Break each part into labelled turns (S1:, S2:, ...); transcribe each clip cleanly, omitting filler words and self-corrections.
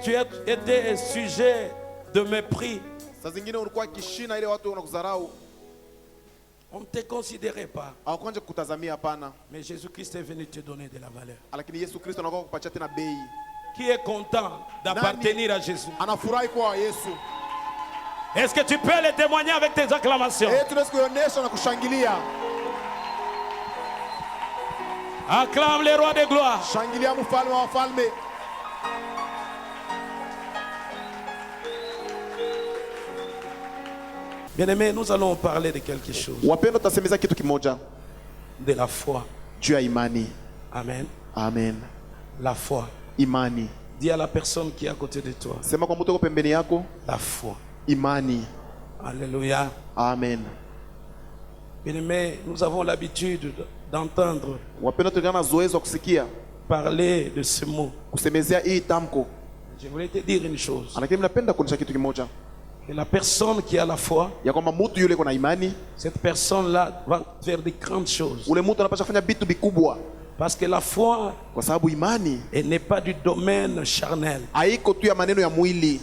S1: tu as été sujet de mépris.
S2: Saa zingine ulikuwa kishina ile watu wanakudharau.
S1: On ne te considérait pas.
S2: Hawakuanza kutazamia hapana.
S1: Mais Jésus-Christ est venu te donner de la valeur.
S2: Lakini Yesu Kristo anakuwa kukupatia tena bei.
S1: Qui est content d'appartenir à Jésus?
S2: Anafurahi kwa Yesu.
S1: Est-ce que tu peux le témoigner avec tes acclamations?
S2: Tunaweza kuonyesha na kushangilia.
S1: Acclame les rois de gloire.
S2: Shangilia mfalme wa wafalme.
S1: Bien-aimés, nous allons parler de quelque chose.
S2: Wapendwa, tutasemeza kitu kimoja.
S1: De la foi.
S2: Juu ya imani.
S1: Amen.
S2: Amen.
S1: La foi.
S2: Imani.
S1: Dis à la personne qui est à côté de toi.
S2: Sema kwa mtu uko pembeni yako.
S1: La foi.
S2: Imani.
S1: Alléluia.
S2: Amen.
S1: Bien-aimés, nous avons l'habitude d'entendre
S2: Wapendwa, tunagana zoezi wa kusikia
S1: parler de ce mot.
S2: kusemezea hii tamko.
S1: Je voulais te dire une chose.
S2: Lakini napenda kuonyesha kitu kimoja.
S1: Que la personne qui a la foi,
S2: ya kwamba mtu yule kuna imani,
S1: cette personne-là va faire de grandes choses.
S2: Ule mtu anapaswa kufanya vitu vikubwa.
S1: Parce que la foi,
S2: kwa sababu imani,
S1: elle n'est pas du domaine charnel.
S2: Haiko tu ya maneno ya mwili.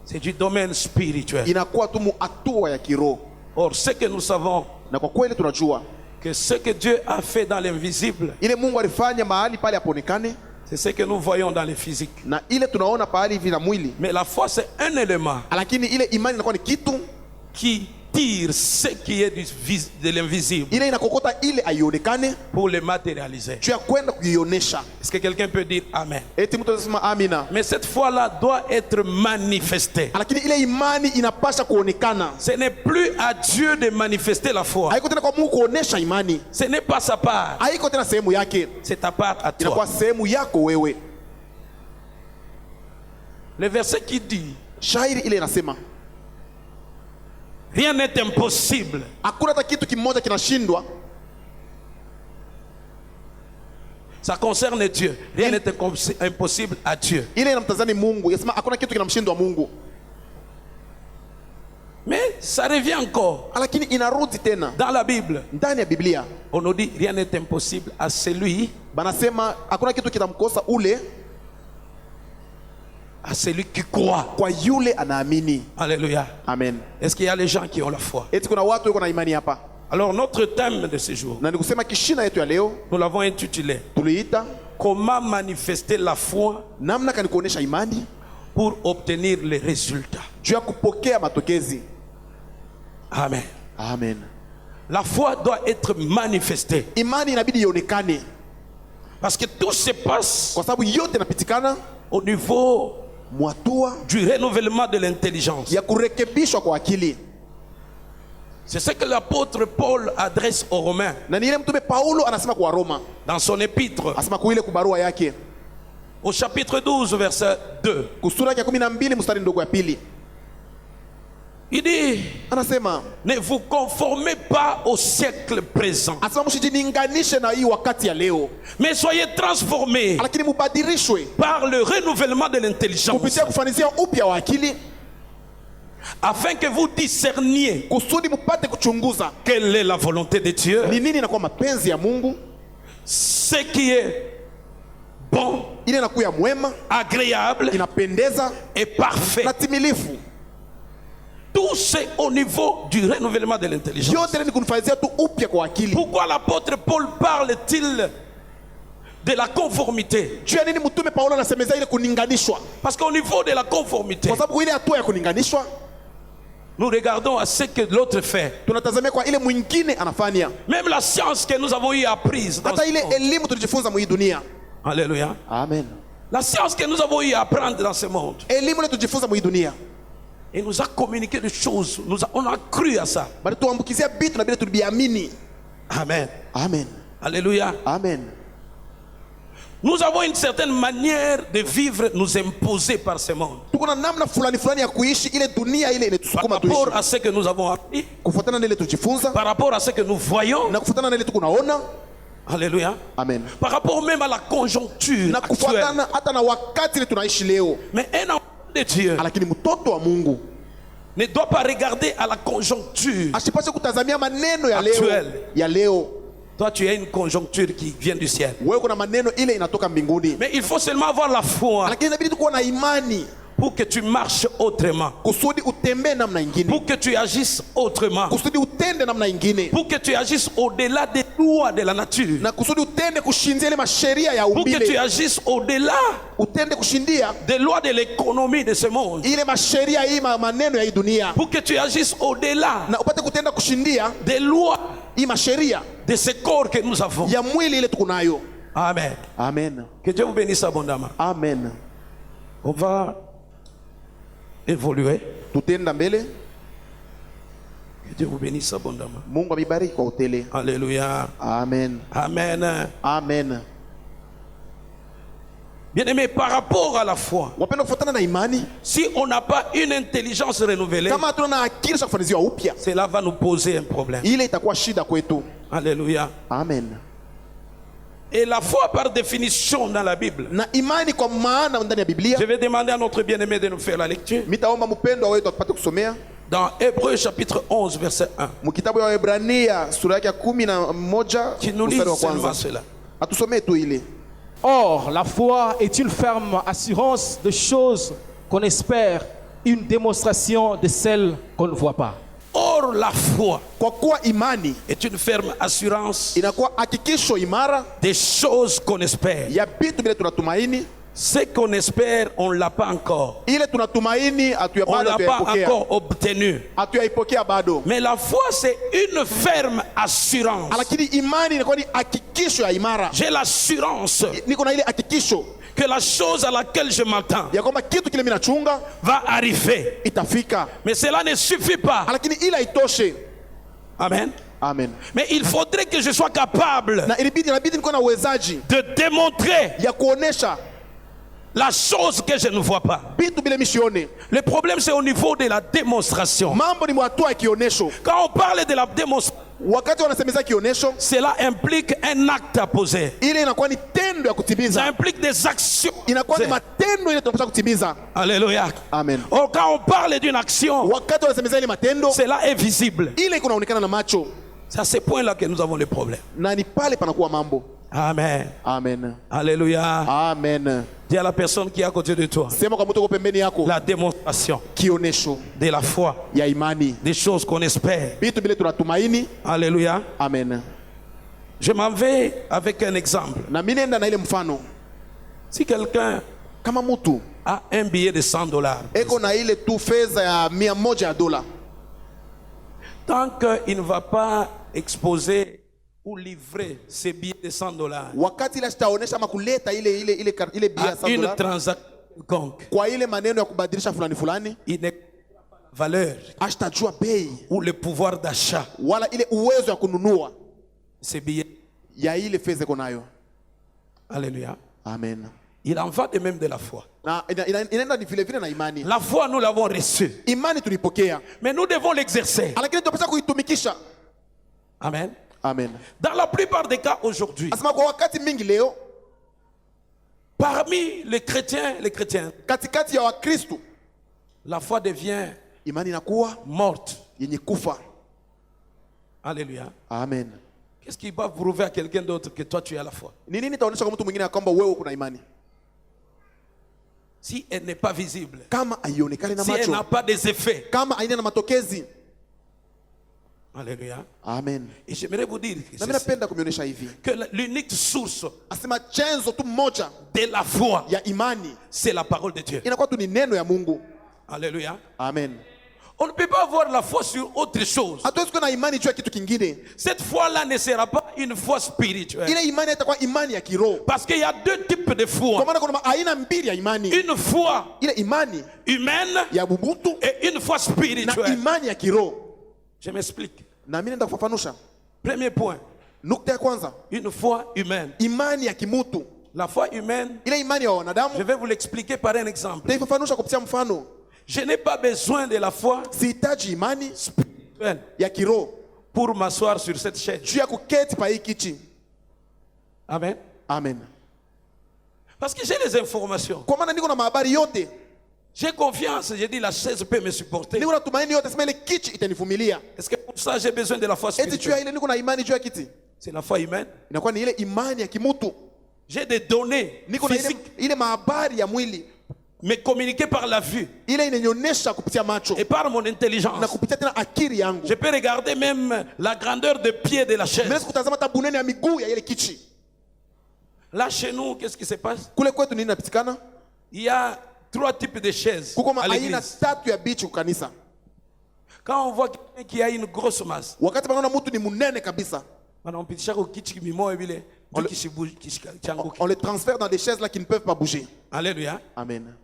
S1: C'est du domaine spirituel.
S2: Inakuwa tu hatua ya kiroho.
S1: Or, ce que nous savons,
S2: na kwa kweli tunajua
S1: que ce que Dieu a fait dans l'invisible,
S2: ile Mungu alifanya mahali pale haponekane,
S1: c'est ce que nous voyons dans le physique.
S2: Na ile tunaona pahali hivi na mwili.
S1: Mais la foi, c'est un élément.
S2: Lakini ile imani inakuwa ni kitu
S1: qui tire ce qui est de l'invisible.
S2: Ile inakokota ile aionekane
S1: pour le matérialiser.
S2: Tu as kwenda kuionesha.
S1: Est-ce que quelqu'un peut dire amen?
S2: Eti mtu anasema amina.
S1: Mais cette foi-là doit être manifestée.
S2: Lakini ile imani inapaswa kuonekana.
S1: Ce n'est plus à Dieu de manifester la foi.
S2: Haiko tena kwa Mungu kuonesha imani.
S1: Ce n'est pas sa part.
S2: Haiko tena sehemu yake.
S1: C'est ta part à toi.
S2: Inakuwa sehemu yako wewe.
S1: Le verset qui dit,
S2: shairi ile inasema,
S1: rien n'est impossible.
S2: Hakuna hata kitu kimoja kinashindwa.
S1: Ça concerne Dieu. Rien n'est impossible à Dieu.
S2: Ile inamtazani Mungu. Yasema hakuna kitu kinamshindwa Mungu.
S1: Mais ça revient encore.
S2: Lakini inarudi tena.
S1: Dans la Bible.
S2: Ndani ya Biblia.
S1: On nous dit rien n'est impossible à celui.
S2: Banasema hakuna kitu kitamkosa ule.
S1: À celui qui croit.
S2: Kwa yule anaamini.
S1: Alléluia.
S2: Amen.
S1: Est-ce qu'il y a les gens qui ont la foi?
S2: Eti kuna watu wako na imani hapa.
S1: Alors notre thème de ce jour,
S2: na nikusema kishina yetu ya leo,
S1: nous l'avons intitulé,
S2: tuliita
S1: comment manifester la foi,
S2: namna kani kuonesha imani
S1: pour obtenir les résultats.
S2: Juu ya kupokea matokezi.
S1: Amen.
S2: Amen.
S1: La foi doit être manifestée.
S2: Imani inabidi ionekane.
S1: Parce que tout se passe
S2: kwa sababu yote yanapitikana
S1: au niveau
S2: mwatua
S1: du renouvellement de l'intelligence.
S2: Ya kurekebishwa kwa akili.
S1: C'est ce que l'apôtre Paul adresse aux Romains.
S2: Na ni ile mtume Paulo anasema kwa Roma.
S1: Dans son épître.
S2: Anasema kwa ile kubarua yake.
S1: Au chapitre 12 verset 2.
S2: Kusura ya 12 mstari ndogo ya pili.
S1: Il dit,
S2: anasema,
S1: ne vous conformez pas au siècle présent.
S2: Anasema msijilinganishe na hii wakati ya leo.
S1: Mais soyez transformés.
S2: Lakini mubadilishwe
S1: par le renouvellement de l'intelligence.
S2: Kupitia kufanizia upya wa akili.
S1: Afin que vous discerniez
S2: kusudi mupate kuchunguza
S1: quelle est la volonté de Dieu,
S2: ni nini inakuwa mapenzi ya Mungu,
S1: ce qui est bon,
S2: ile inakuwa mwema,
S1: agréable,
S2: inapendeza
S1: et parfait.
S2: Na timilifu.
S1: Tout c'est au niveau du renouvellement de l'intelligence.
S2: Yote ni kunifanyia tu upya kwa akili.
S1: Pourquoi l'apôtre Paul parle-t-il de la conformité?
S2: Juu ya nini mtume Paulo anasemeza ile kuninganishwa?
S1: Parce qu'au niveau de la conformité,
S2: kwa sababu ile hatua ya kuninganishwa,
S1: nous regardons à ce que l'autre fait.
S2: Tunatazamia kwa ile mwingine anafanya.
S1: Même la science que nous avons eu apprise.
S2: Hata ile elimu tulijifunza mwa hii dunia.
S1: Alléluia.
S2: Amen.
S1: La science que nous avons eu à apprendre dans ce monde.
S2: Elimu ile tulijifunza mwa hii dunia.
S1: Et nous a communiqué des choses. On a cru à ça.
S2: Bali tuambukizia bitu na bila tulibiamini.
S1: Amen.
S2: Amen.
S1: Alléluia.
S2: Amen.
S1: Nous avons une certaine manière de vivre nous imposée par ce monde.
S2: Tukuna namna fulani fulani ya kuishi ile dunia ile inatusukuma tuishi.
S1: Par rapport à ce que nous avons appris.
S2: Kufuatana na ile tujifunza.
S1: Par rapport à ce que nous voyons.
S2: Na kufuatana na ile tukunaona.
S1: Alléluia.
S2: Amen.
S1: Par rapport même à la conjoncture.
S2: Na kufuatana hata na wakati ile tunaishi leo.
S1: Mais un enfant de Dieu,
S2: lakini mtoto wa Mungu,
S1: ne doit pas regarder à la conjoncture.
S2: Asipashe kutazamia maneno ya leo. Ya leo.
S1: Toi, tu as une conjoncture qui vient du ciel.
S2: Wewe kuna maneno ile inatoka mbinguni.
S1: Mais il faut seulement avoir la foi
S2: Lakini inabidi tukuwa na imani
S1: pour que tu marches autrement,
S2: kusudi utembee namna ingine,
S1: pour que tu agisses autrement,
S2: kusudi utende namna ingine,
S1: pour que tu agisses au-delà des lois de la nature,
S2: na kusudi utende kushindia ile masheria ya
S1: pour que tu
S2: umbile,
S1: agisses au-delà
S2: utende kushindia
S1: des lois de l'économie de ce monde,
S2: ile masheria hii maneno ya hii dunia,
S1: pour que tu agisses au-delà
S2: na upate kutenda kushindia
S1: des lois
S2: hii masheria
S1: de ce corps que nous avons.
S2: ya mwili ile tuko nayo.
S1: Amen.
S2: Amen.
S1: Que Dieu vous bénisse abondamment.
S2: Amen.
S1: On va évoluer.
S2: Tutenda mbele.
S1: Que Dieu vous bénisse abondamment.
S2: Mungu abibariki kwa utele.
S1: Alléluia.
S2: Amen.
S1: Amen.
S2: Amen.
S1: Bien-aimé, par rapport à la foi,
S2: Wapenda kufuatana na imani,
S1: si on n'a pas une intelligence renouvelée,
S2: kama hatuna na akili za kufanyiziwa upya,
S1: cela va nous poser un problème.
S2: ile itakuwa shida kwetu.
S1: Alléluia.
S2: Amen.
S1: Et la foi, par définition dans la Bible,
S2: Na imani kwa maana ndani ya Biblia,
S1: je vais demander à notre bien-aimé de nous faire la lecture
S2: mitaomba mpendwa wetu atupate kusomea
S1: dans Hébreux chapitre 11 verset 1.
S2: mkitabu ya Waebrania sura yake ya 11
S1: Qui nous lit
S2: mstari wa
S1: seulement
S2: kwanza.
S1: cela.
S2: Atusomee tu ile.
S3: Or, la foi est une ferme assurance de choses qu'on espère, une démonstration de celles qu'on ne voit pas.
S1: Or, la foi
S2: Kwa kuwa imani
S1: est une ferme assurance
S2: inakuwa hakikisho imara
S1: des choses qu'on espère.
S2: ya vitu vile tunatumaini.
S1: Ce qu'on espère, on ne l'a pas encore.
S2: Ile tunatumaini
S1: On ne l'a pas
S2: hatuyapokea,
S1: encore obtenu.
S2: hatuyaipokea bado.
S1: Mais la foi, c'est une ferme assurance.
S2: Lakini imani inakuwa ni hakikisho ya imara.
S1: J'ai l'assurance
S2: Niko na ile hakikisho
S1: que la chose à laquelle je m'attends
S2: ya kwamba kitu kile mimi nachunga
S1: va arriver.
S2: itafika,
S1: Mais cela ne suffit pas.
S2: lakini ila itoshe.
S1: Amen.
S2: Amen.
S1: Mais il faudrait que je sois capable
S2: Na inabidi niko na uwezaji
S1: de démontrer
S2: ya kuonesha
S1: la chose que je ne vois pas.
S2: vitu vile misione.
S1: Le problème, c'est au niveau de la démonstration.
S2: Mambo ni hatua ya kionesho.
S1: Quand on parle de la démonstration,
S2: Wakati wanasemeza kionesho,
S1: cela implique un acte à poser.
S2: ile inakuwa ni tendo ya
S1: Ça
S2: kutimiza,
S1: implique des actions.
S2: inakuwa ni matendo ile tunapaswa kutimiza.
S1: Alléluia.
S2: Amen.
S1: Or, quand on parle d'une action,
S2: Wakati wanasemeza ile matendo,
S1: cela est visible.
S2: ile iko naonekana na macho,
S1: C'est à ce point-là que nous avons le problème.
S2: na ni pale panakuwa mambo.
S1: Amen.
S2: Amen.
S1: Alléluia.
S2: Amen.
S1: Dis à la personne qui est à côté de toi,
S2: Sema kwa mtu uko pembeni yako,
S1: la démonstration
S2: kionesho
S1: de la foi,
S2: ya imani,
S1: des choses qu'on espère.
S2: vitu vile tunatumaini.
S1: Alléluia.
S2: Amen.
S1: Je m'en vais avec un exemple.
S2: Na mimi nenda na ile mfano,
S1: Si quelqu'un
S2: kama mtu
S1: a un billet de $100,
S2: eko na ile tu fedha ya $100,
S1: tant qu'il ne va pas exposer ou livrer ces billets de $100
S2: wakati ile sitaonesha ama kuleta ile bia
S1: à une
S2: $100
S1: transaction quelconque,
S2: kwa ile maneno ya kubadilisha fulani fulani,
S1: il n'est pas la valeur
S2: asitajua bei
S1: ou le pouvoir d'achat
S2: wala ile uwezo ya kununua
S1: de ces billets.
S2: ya ile fedha iko nayo.
S1: Alléluia.
S2: Amen.
S1: Il en va de même de la foi.
S2: Na inaenda ni vile vile na imani.
S1: La foi, nous l'avons reçue,
S2: Imani tulipokea,
S1: mais nous devons l'exercer.
S2: lakini tunapaswa kuitumikisha.
S1: Amen.
S2: Amen.
S1: Dans la plupart des cas aujourd'hui,
S2: Asema kwa wakati mingi leo,
S1: parmi les chrétiens,
S2: katikati ya Wakristo,
S1: la foi devient
S2: imani inakuwa
S1: morte.
S2: yenye kufa.
S1: Alléluia.
S2: Amen.
S1: Qu'est-ce qui va prouver à quelqu'un d'autre que toi tu as la foi?
S2: Ni nini itaonyesha kwa mtu mwingine ya kwamba wewe kuna imani
S1: Si elle n'est pas visible,
S2: kama haionekani na
S1: si elle n'a
S2: macho,
S1: pas des effets?
S2: kama haina na matokezi?
S1: Alléluia.
S2: Amen.
S1: Et j'aimerais vous dire
S2: Na mimi napenda kumionyesha hivi,
S1: que l'unique source
S2: asema chanzo tu mmoja
S1: de la foi,
S2: ya imani
S1: c'est la parole de Dieu.
S2: inakuwa tu ni neno ya Mungu.
S1: Alléluia.
S2: Amen.
S1: On ne peut pas avoir la foi sur autre chose.
S2: Hatuwezi kuwa na imani juu ya kitu kingine.
S1: Cette foi-là ne sera pas une foi spirituelle.
S2: Ile imani itakuwa imani ya kiroho,
S1: Parce qu'il y a deux types de
S2: kwa
S1: foi.
S2: maana kuna aina mbili ya imani,
S1: Une foi
S2: ile imani
S1: humaine
S2: ya bubutu
S1: et une foi
S2: na
S1: spirituelle.
S2: imani ya kiroho.
S1: Je m'explique.
S2: Na mimi naenda kufafanusha.
S1: Premier point,
S2: Nukta ya kwanza,
S1: une foi humaine.
S2: imani ya kimutu.
S1: La foi humaine,
S2: Ile imani ya
S1: je
S2: wanadamu
S1: vais vous l'expliquer par un exemple.
S2: nitaifafanusha kupitia mfano.
S1: Je n'ai pas besoin de la foi
S2: Sihitaji imani
S1: spirituelle
S2: ya kiroho
S1: pour m'asseoir sur cette chaise.
S2: juu ya kuketi pa hii kiti.
S1: Amen.
S2: Amen.
S1: Parce que j'ai les informations.
S2: Kwa maana niko na mahabari yote,
S1: J'ai confiance. J'ai dit la chaise peut me supporter.
S2: niko na tumaini yote, sema ile kiti itanivumilia.
S1: Est-ce que pour ça j'ai besoin de la foi
S2: Eti juu ya
S1: spirituelle?
S2: ile niko na imani juu ya kiti.
S1: C'est la foi humaine.
S2: inakuwa ni ile imani ya kimutu.
S1: J'ai des données
S2: Niko na
S1: physiques,
S2: ile mahabari ya mwili
S1: mais communiquées par la vue
S2: ile inanionyesha kupitia macho
S1: et par mon intelligence.
S2: na kupitia tena akili yangu.
S1: Je peux regarder même la grandeur de pied de la chaise.
S2: Naweza kutazama hata bunene ya miguu ya ile kichi.
S1: Là, chez nous, qu'est-ce qui se passe?
S2: Kule kwetu nini napitikana?
S1: Il y a 3 types de chaises
S2: Kuko
S1: à
S2: aina
S1: l'église.
S2: tatu ya bichi kukanisa.
S1: Quand on voit quelqu'un qui a une grosse masse,
S2: Wakati banaona mtu ni munene kabisa,
S1: wanampitisha kwa kiti kimoja vile
S2: On le-
S1: kichanguki.
S2: on les transfère dans des chaises là qui ne peuvent pas bouger.
S1: Alléluia.
S2: Amen.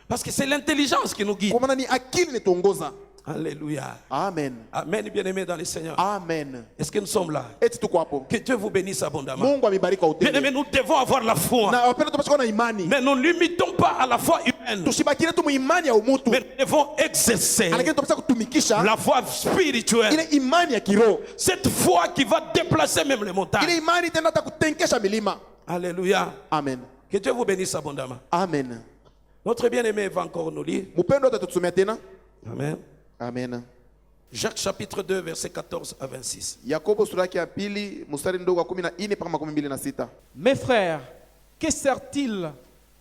S1: Parce que c'est l'intelligence qui nous guide.
S2: Kwa maana ni akili inatuongoza.
S1: Alléluia.
S2: Amen.
S1: Amen, bien-aimés dans le Seigneur.
S2: Amen.
S1: Est-ce que nous sommes là?
S2: Eti tuko hapo.
S1: Que Dieu vous bénisse abondamment.
S2: Mungu amebariki kwa utele.
S1: Bien-aimés, nous devons avoir la foi.
S2: Na wapenda tupashikwa na imani.
S1: Mais nous ne limitons pas à la foi humaine.
S2: Tushibakire tu muimani ya umutu.
S1: Mais nous devons exercer
S2: Lakini tupasa kutumikisha
S1: la foi spirituelle.
S2: ile imani ya kiroho.
S1: Cette foi qui va déplacer même les
S2: Ile
S1: montagnes.
S2: imani tena hata kutenkesha milima.
S1: Alléluia.
S2: Amen.
S1: Que Dieu vous bénisse abondamment.
S2: Amen.
S1: Notre bien-aimé va encore nous lire.
S2: Mupendo atatusomea tena.
S1: Amen.
S2: Amen.
S1: Jacques chapitre 2, versets 14 à 26.
S2: Yakobo sura yake ya pili mstari ndogo wa 14 mpaka 26.
S3: Mes frères, que sert-il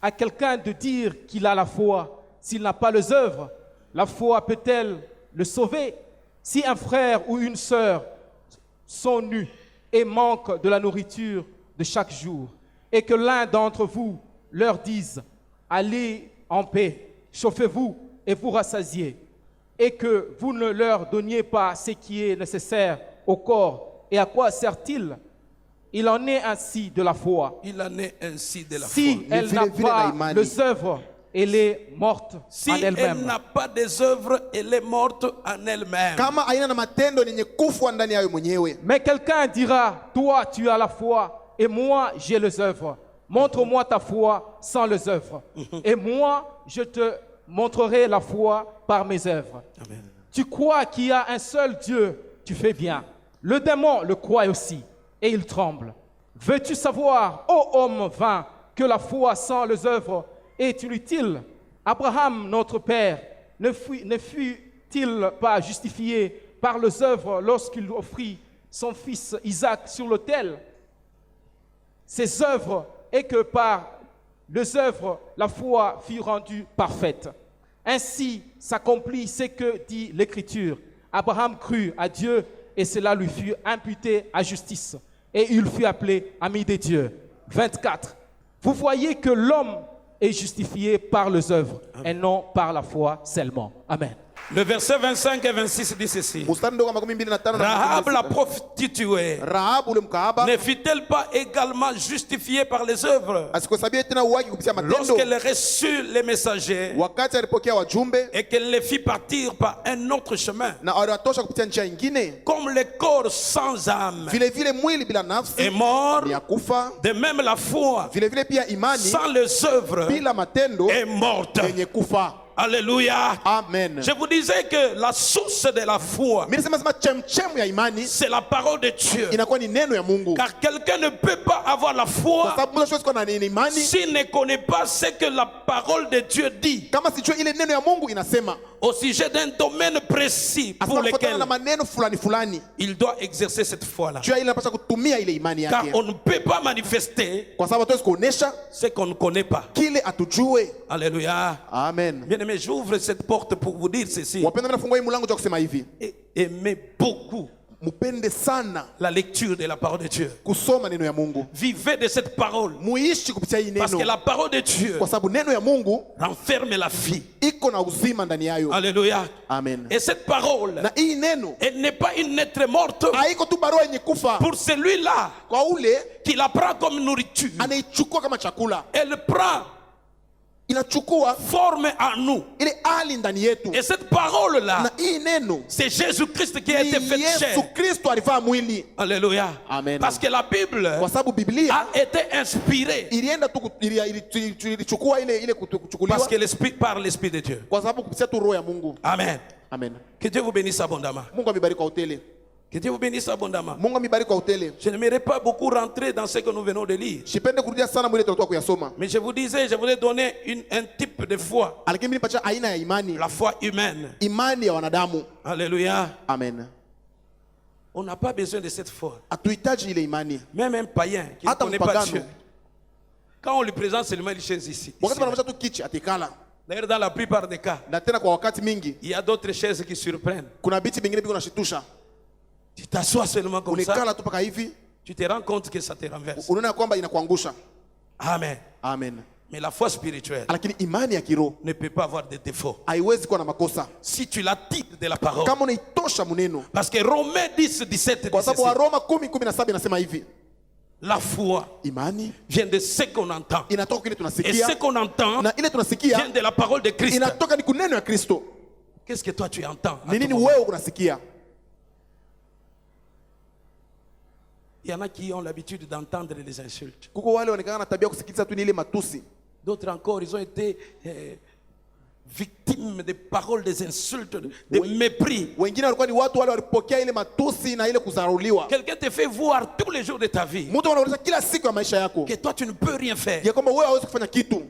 S3: à quelqu'un de dire qu'il a la foi s'il n'a pas les œuvres? La foi peut-elle le sauver? Si un frère ou une sœur sont nus et manquent de la nourriture de chaque jour, et que l'un d'entre vous leur dise « Allez en paix, chauffez-vous et vous rassasiez », et que vous ne leur donniez pas ce qui est nécessaire au corps, et à quoi sert-il? Il en est ainsi de la foi.
S1: Il en est ainsi de la
S3: Si
S1: foi.
S3: elle n'a pas les œuvres, elle est morte
S1: Si
S3: en
S1: elle
S3: elle-même.
S1: n'a pas des œuvres, elle est morte en elle-même.
S2: Kama aina na matendo yenye kufa ndani yayo mwenyewe.
S3: Mais quelqu'un dira, toi tu as la foi et moi j'ai les œuvres. Montre-moi ta foi sans les œuvres. Et moi je te montrerai la foi par mes œuvres.
S1: Amen.
S3: Tu crois qu'il y a un seul Dieu, tu fais bien. Le démon le croit aussi et il tremble. Veux-tu savoir, ô homme vain, que la foi sans les œuvres est inutile? Abraham, notre père, ne fut-il pas justifié par les œuvres lorsqu'il offrit son fils Isaac sur l'autel? Ces œuvres, et que par les œuvres la foi fut rendue parfaite. Ainsi s'accomplit ce que dit l'Écriture. Abraham crut à Dieu et cela lui fut imputé à justice. Et il fut appelé ami de Dieu. 24. Vous voyez que l'homme est justifié par les œuvres et non par la foi seulement. Amen.
S1: Le verset 25 et 26 dit ceci.
S2: Mstari ndogo wa 25 na
S1: Rahab la
S2: 26.
S1: prostituée
S2: Rahab ule mkahaba
S1: ne fut-elle pas également justifiée par les œuvres
S2: asikuhesabia tena uwaki kupitia matendo
S1: lorsqu'elle reçut les messagers
S2: wakati alipokea wajumbe
S1: et qu'elle les fit partir par un autre chemin?
S2: na aliwatosha kupitia njia nyingine?
S1: Comme le corps sans âme
S2: Vile vile mwili bila nafsi
S1: est mort,
S2: ni ya kufa,
S1: de même la foi
S2: vile vile pia imani
S1: sans les œuvres
S2: bila matendo
S1: est morte.
S2: yenye kufa.
S1: Alléluia.
S2: Amen.
S1: Je vous disais que la source de la foi,
S2: Mimi nasema chemchemu ya imani
S1: c'est la parole de Dieu.
S2: inakuwa ni neno ya Mungu.
S1: Car quelqu'un ne peut pas avoir la
S2: Kwa
S1: foi
S2: sababu mtu hawezi kuwa na imani
S1: s'il ne connaît pas ce que la parole de Dieu dit
S2: kama sijue ile neno ya Mungu inasema.
S1: au sujet d'un domaine précis pour
S2: Asema kufuatana
S1: lequel
S2: na maneno fulani fulani.
S1: il doit exercer cette foi-là.
S2: Jua ile anapaswa kutumia ile imani
S1: Car
S2: yake.
S1: on ne peut pas manifester
S2: Kwa sababu hatuwezi kuonesha
S1: ce qu'on ne connaît pas.
S2: kile atujue.
S1: Alléluia.
S2: Amen.
S1: Bien aimé, j'ouvre cette porte pour vous dire ceci.
S2: Wapenda, mimi nafungua hii mlango kwa kusema hivi.
S1: Aimez beaucoup
S2: Mupende sana
S1: la lecture de la parole de Dieu.
S2: kusoma neno ya Mungu.
S1: Vivez de cette parole.
S2: Muishi kupitia hii
S1: Parce que
S2: neno.
S1: la parole de Dieu
S2: Kwa sababu neno ya Mungu
S1: renferme la vie.
S2: iko na uzima ndani yayo.
S1: Alléluia.
S2: Amen.
S1: Et cette parole,
S2: Na hii neno
S1: elle n'est pas une lettre morte
S2: haiko tu barua yenye kufa
S1: pour celui-là
S2: kwa ule
S1: qui la prend comme nourriture.
S2: anaichukua kama chakula.
S1: Elle prend
S2: Inachukua
S1: forme en nous.
S2: ile hali ndani yetu.
S1: Et cette parole-là,
S2: Na hii neno
S1: c'est Jésus-Christ qui a été fait
S2: ni Yesu
S1: chair.
S2: Kristo alivaa mwili.
S1: Alléluia.
S2: Amen.
S1: Parce que la Bible
S2: Kwa sababu Biblia
S1: a été inspirée
S2: ilienda tu ilichukua ile kuchukuliwa
S1: parce que l'Esprit par l'Esprit de Dieu.
S2: kwa sababu kupitia tu roho ya Mungu.
S1: Amen.
S2: Amen.
S1: Que Dieu vous bénisse abondamment.
S2: Mungu amebariki kwa hoteli.
S1: Que Dieu vous bénisse abondamment.
S2: Mungu amebariki kwa hoteli.
S1: Je n'aimerais pas beaucoup rentrer dans ce que nous venons de lire.
S2: Sipende kurudia sana mwile tulikuwa kuyasoma.
S1: Mais je vous disais, je voulais donner un type de foi.
S2: Lakini mimi nipatia aina ya imani.
S1: La foi humaine.
S2: Imani ya wanadamu.
S1: Alléluia.
S2: Amen.
S1: On n'a pas besoin de cette foi.
S2: hatuhitaji ile imani.
S1: Même un païen qui ne
S2: Hata
S1: connaît pas
S2: mpagano.
S1: Dieu, quand on lui présente seulement une chaise ici,
S2: Wakati
S1: ici,
S2: wanaonyesha tu kichi atikala.
S1: d'ailleurs dans la plupart des cas,
S2: Na tena kwa wakati mingi
S1: il y a d'autres chaises qui surprennent.
S2: kuna biti vingine biko nashitusha.
S1: Tu t'assois seulement comme ça,
S2: Unikala tu paka hivi,
S1: tu te rends compte que ça te renverse.
S2: unaona kwamba inakuangusha.
S1: Amen.
S2: Amen.
S1: Mais la foi spirituelle
S2: Lakini imani ya kiroho
S1: ne peut pas avoir de défaut.
S2: haiwezi kuwa na makosa
S1: Si tu la tires de la parole.
S2: kama unaitosha muneno.
S1: Parce que Romains 10, 17
S2: Kwa
S1: dit
S2: sababu
S1: ceci.
S2: Waroma 10:17 inasema hivi,
S1: La foi
S2: imani
S1: vient de ce qu'on entend.
S2: inatoka kile
S1: Et
S2: tunasikia,
S1: ce qu'on entend
S2: na ile
S1: vient
S2: tunasikia
S1: de la parole de Christ.
S2: inatoka ni kuneno ya Kristo.
S1: Qu'est-ce que toi tu entends à
S2: Ni
S1: ton
S2: nini
S1: moment?
S2: wewe unasikia?
S1: Il y en a qui ont l'habitude d'entendre les insultes.
S2: Kuko wale wanaonekana na tabia kusikiliza tu ni ile matusi.
S1: D'autres encore, ils ont été victimes des paroles, des insultes, des mépris.
S2: Wengine walikuwa ni watu wale walipokea ile matusi na ile kudharauliwa.
S1: Quelqu'un te fait voir tous les jours de ta vie
S2: Mtu anaonyesha kila siku ya maisha yako
S1: que toi tu ne peux rien faire.
S2: ya kwamba wewe hauwezi kufanya kitu.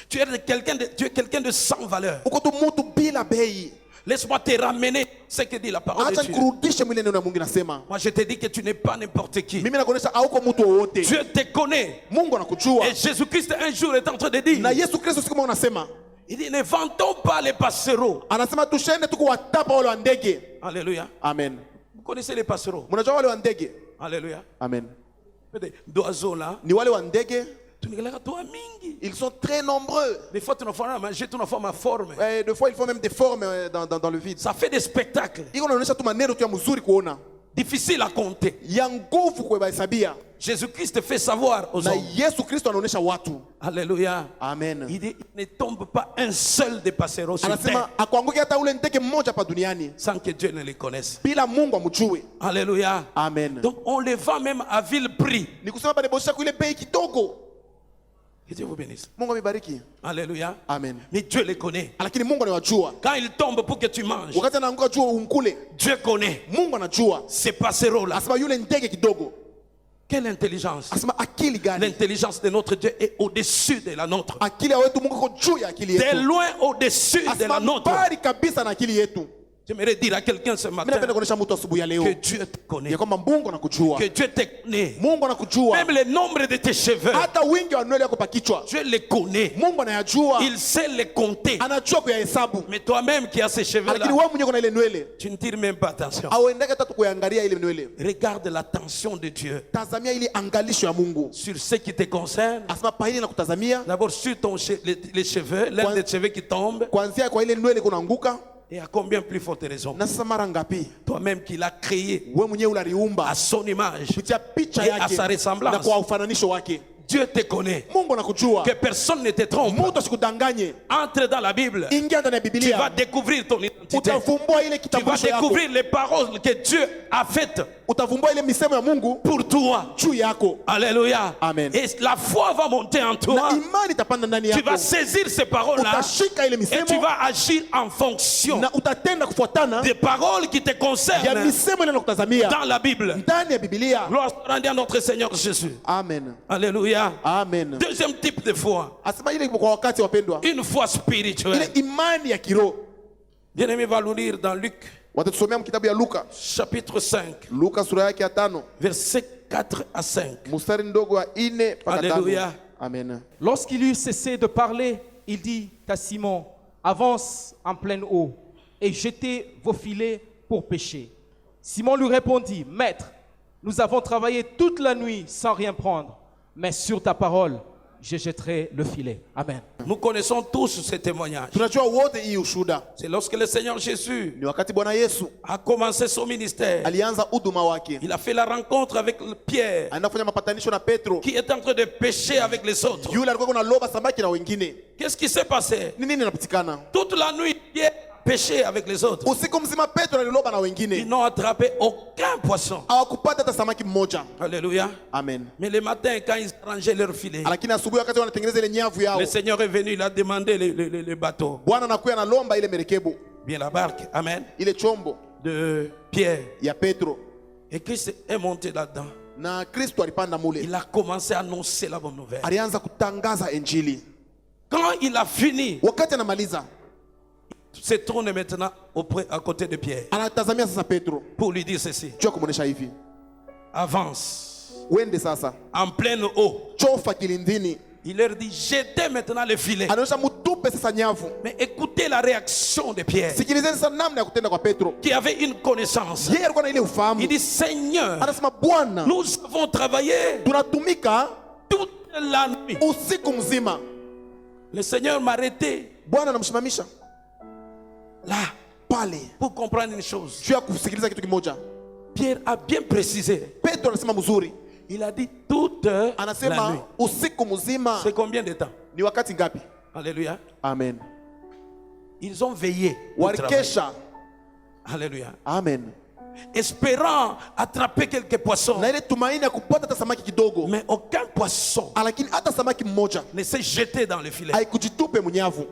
S1: Tu es quelqu'un de sans valeur.
S2: Uko tu mtu bila bei.
S1: Laisse-moi te ramener ce que dit la parole de
S2: Acha
S1: Dieu.
S2: nikurudishe mwile neno ya Mungu inasema.
S1: Moi je te dis que tu n'es pas n'importe qui.
S2: Mimi nakuonyesha hauko mtu wowote.
S1: Dieu te connaît.
S2: Mungu anakujua.
S1: Et Jésus-Christ un jour est en train de dire,
S2: Na Yesu Kristo siku moja anasema,
S1: il dit ne vantons pas les passereaux.
S2: anasema tushende tu kuwatapa wale wa ndege.
S1: Alléluia.
S2: Amen.
S1: Vous connaissez les passereaux?
S2: Mnajua wale wa ndege?
S1: Alléluia.
S2: Amen.
S1: D'oiseaux là.
S2: Ni wale wa ndege,
S1: Tu ne regardes toi mingi.
S2: ils sont très nombreux.
S1: Des fois tu n'as pas manger, tu n'as pas ma forme.
S2: Des fois ils font même des formes dans le vide.
S1: Ça fait des spectacles
S2: Iko naonyesha tu maneno tu ya mzuri kuona.
S1: difficiles à compter.
S2: Ya nguvu kuhesabia.
S1: Jésus-Christ fait savoir aux
S2: Na
S1: hommes.
S2: Yesu Kristo anaonyesha watu.
S1: Alléluia.
S2: Amen.
S1: Il dit, il ne tombe pas un seul des passereaux sur terre
S2: Anasema akuanguke hata ule ndege mmoja hapa duniani
S1: sans que Dieu ne les connaisse.
S2: bila Mungu amjue.
S1: Alléluia.
S2: Amen.
S1: Donc on les vend même à vil prix.
S2: Ni kusema banebosha kwa ile bei kidogo.
S1: Que Dieu vous bénisse.
S2: Mungu amebariki.
S1: Alléluia.
S2: Amen.
S1: Mais Dieu les connaît.
S2: Lakini Mungu anawajua.
S1: Quand ils tombent pour que tu manges,
S2: Wakati anaanguka jua umkule,
S1: Dieu connaît
S2: Mungu anajua.
S1: ces passereaux-là.
S2: Asema yule ndege kidogo.
S1: Quelle intelligence.
S2: Asema akili gani?
S1: L'intelligence de notre Dieu est au-dessus de la nôtre.
S2: Akili ya wetu Mungu iko juu ya akili
S1: C'est
S2: yetu.
S1: loin au-dessus de la
S2: Asema
S1: nôtre.
S2: mbali kabisa na akili yetu.
S1: J'aimerais dire à quelqu'un ce
S2: Mimi
S1: matin
S2: napenda kuonesha mtu asubuhi ya leo
S1: que Dieu te connaît.
S2: ya kwamba Mungu anakujua.
S1: Que Dieu te connaît.
S2: Mungu anakujua.
S1: Même le nombre de tes cheveux,
S2: Hata wingi wa nywele yako pa kichwa.
S1: Dieu les connaît.
S2: Mungu anayajua.
S1: Il sait les compter.
S2: Anajua kuyahesabu.
S1: Mais toi-même qui as ces cheveux-là,
S2: Lakini wewe mwenyewe kuna ile nywele.
S1: tu ne tires même pas attention.
S2: Auendeke hata kuangalia ile nywele.
S1: Regarde l'attention de Dieu
S2: Tazamia ile angalisho ya Mungu.
S1: sur ce qui te concerne.
S2: Asema pahili na kutazamia
S1: D'abord sur les cheveux, l'un des cheveux qui tombe.
S2: kuanzia kwa ile nywele kunaanguka.
S1: Et à combien plus forte raison?
S2: Na sasa mara ngapi
S1: Toi-même qui l'as créé
S2: wewe mwenyewe unaliumba
S1: à son image
S2: kupitia picha
S1: et à
S2: yake
S1: sa ressemblance.
S2: na kwa ufananisho wake.
S1: Dieu te connaît.
S2: Mungu anakujua.
S1: Que personne ne te trompe.
S2: Mtu asikudanganye.
S1: Entre dans la Bible.
S2: Ingia ndani ya
S1: Tu vas
S2: Biblia.
S1: découvrir ton identité.
S2: Utavumbua ile
S1: Tu vas
S2: kitambulisho yako.
S1: découvrir les paroles que Dieu a faites
S2: Utavumbua ile misemo ya Mungu
S1: pour toi.
S2: juu yako.
S1: Alléluia.
S2: Amen.
S1: Et la foi va monter en
S2: Na
S1: toi.
S2: imani itapanda ndani
S1: Tu
S2: yako.
S1: vas saisir ces paroles-là
S2: Utashika ile
S1: et tu
S2: misemo
S1: vas agir en fonction
S2: na utatenda kufuatana
S1: des paroles qui te
S2: ya
S1: concernent
S2: misemo ile inakutazamia
S1: dans la Bible.
S2: ndani ya Biblia.
S1: Gloire soit rendue à notre Seigneur Jésus.
S2: Amen.
S1: Alléluia.
S2: Amen.
S1: Deuxième type de foi,
S2: Asema ile kwa wakati wapendwa.
S1: une foi
S2: Ile
S1: spirituelle.
S2: imani ya kiroho.
S1: Bien-aimé va nous lire dans Luc
S2: Watatusomea kitabu ya Luka.
S1: chapitre 5,
S2: Luka sura yake ya 5.
S1: versets 4 à 5.
S2: Mstari ndogo wa 4 mpaka 5.
S1: Alléluia.
S2: Amen.
S3: Lorsqu'il eut cessé de parler, il dit à Simon, avance en pleine eau et jetez vos filets pour pêcher. Simon lui répondit, Maître, nous avons travaillé toute la nuit sans rien prendre, mais sur ta parole, je jetterai le filet. Amen.
S1: Nous connaissons tous ce témoignage.
S2: Tunajua wote hii ushuhuda.
S1: C'est lorsque le Seigneur Jésus
S2: Ni wakati Bwana Yesu
S1: a commencé son ministère.
S2: alianza huduma wake.
S1: Il a fait la rencontre avec Pierre,
S2: Anaenda kufanya mapatanisho na Petro.
S1: qui est en train de pêcher avec les autres.
S2: Yule alikuwa kuna loba samaki na wengine.
S1: Qu'est-ce qui s'est passé?
S2: Ni nini inapatikana?
S1: Toute la nuit, Pierre a pêché avec les autres.
S2: Usiku mzima Petro aliloba na
S1: Ils
S2: wengine.
S1: n'ont attrapé aucun poisson.
S2: Hawakupata hata samaki mmoja.
S1: Alléluia.
S2: Amen.
S1: Mais le matin, quand ils rangeaient leur filet,
S2: Lakini asubuhi wakati wanatengeneza ile nyavu yao,
S1: le Seigneur est venu, il a demandé le bateau,
S2: Bwana anakuya analomba ile merekebu,
S1: bien la barque, amen,
S2: ile chombo
S1: de Pierre.
S2: ya Petro.
S1: Et Christ est monté là-dedans.
S2: Na Kristo alipanda mule.
S1: Il a commencé à annoncer la bonne nouvelle.
S2: Alianza kutangaza injili.
S1: Quand il a fini,
S2: Wakati anamaliza,
S1: se tourne maintenant à côté de Pierre
S2: Anatazamia sasa Petro.
S1: pour lui dire ceci.
S2: Jua kumuonesha hivi.
S1: Avance.
S2: Wende sasa.
S1: En pleine eau.
S2: Chofa kilindini.
S1: Il leur dit, jetez maintenant le filet.
S2: Anaonyesha mutupe sasa nyavu.
S1: Mais écoutez la réaction de Pierre,
S2: Sikilizeni sasa namna ya kutenda kwa Petro.
S1: qui avait une connaissance.
S2: Yeye alikuwa na ile ufahamu.
S1: Il dit, Seigneur,
S2: Anasema Bwana,
S1: nous avons travaillé
S2: tunatumika
S1: toute la nuit.
S2: usiku mzima.
S1: Le Seigneur m'a arrêté
S2: Bwana anamsimamisha
S1: là
S2: pale
S1: pour comprendre une chose.
S2: juu ya kusikiliza kitu kimoja.
S1: Pierre a bien précisé.
S2: Petro anasema mzuri.
S1: Il a dit toute la nuit.
S2: Anasema usiku mzima.
S1: C'est combien de temps?
S2: Ni wakati ngapi?
S1: Alléluia.
S2: Amen.
S1: Ils ont veillé. Au travail.
S2: Walikesha.
S1: Alléluia.
S2: Amen.
S1: Espérant attraper quelques poissons.
S2: Na ile tumaini ya kupata hata samaki kidogo.
S1: Mais aucun poisson
S2: Lakini hata samaki mmoja
S1: ne s'est jeté dans le filet.
S2: haikujitupe mnyavu.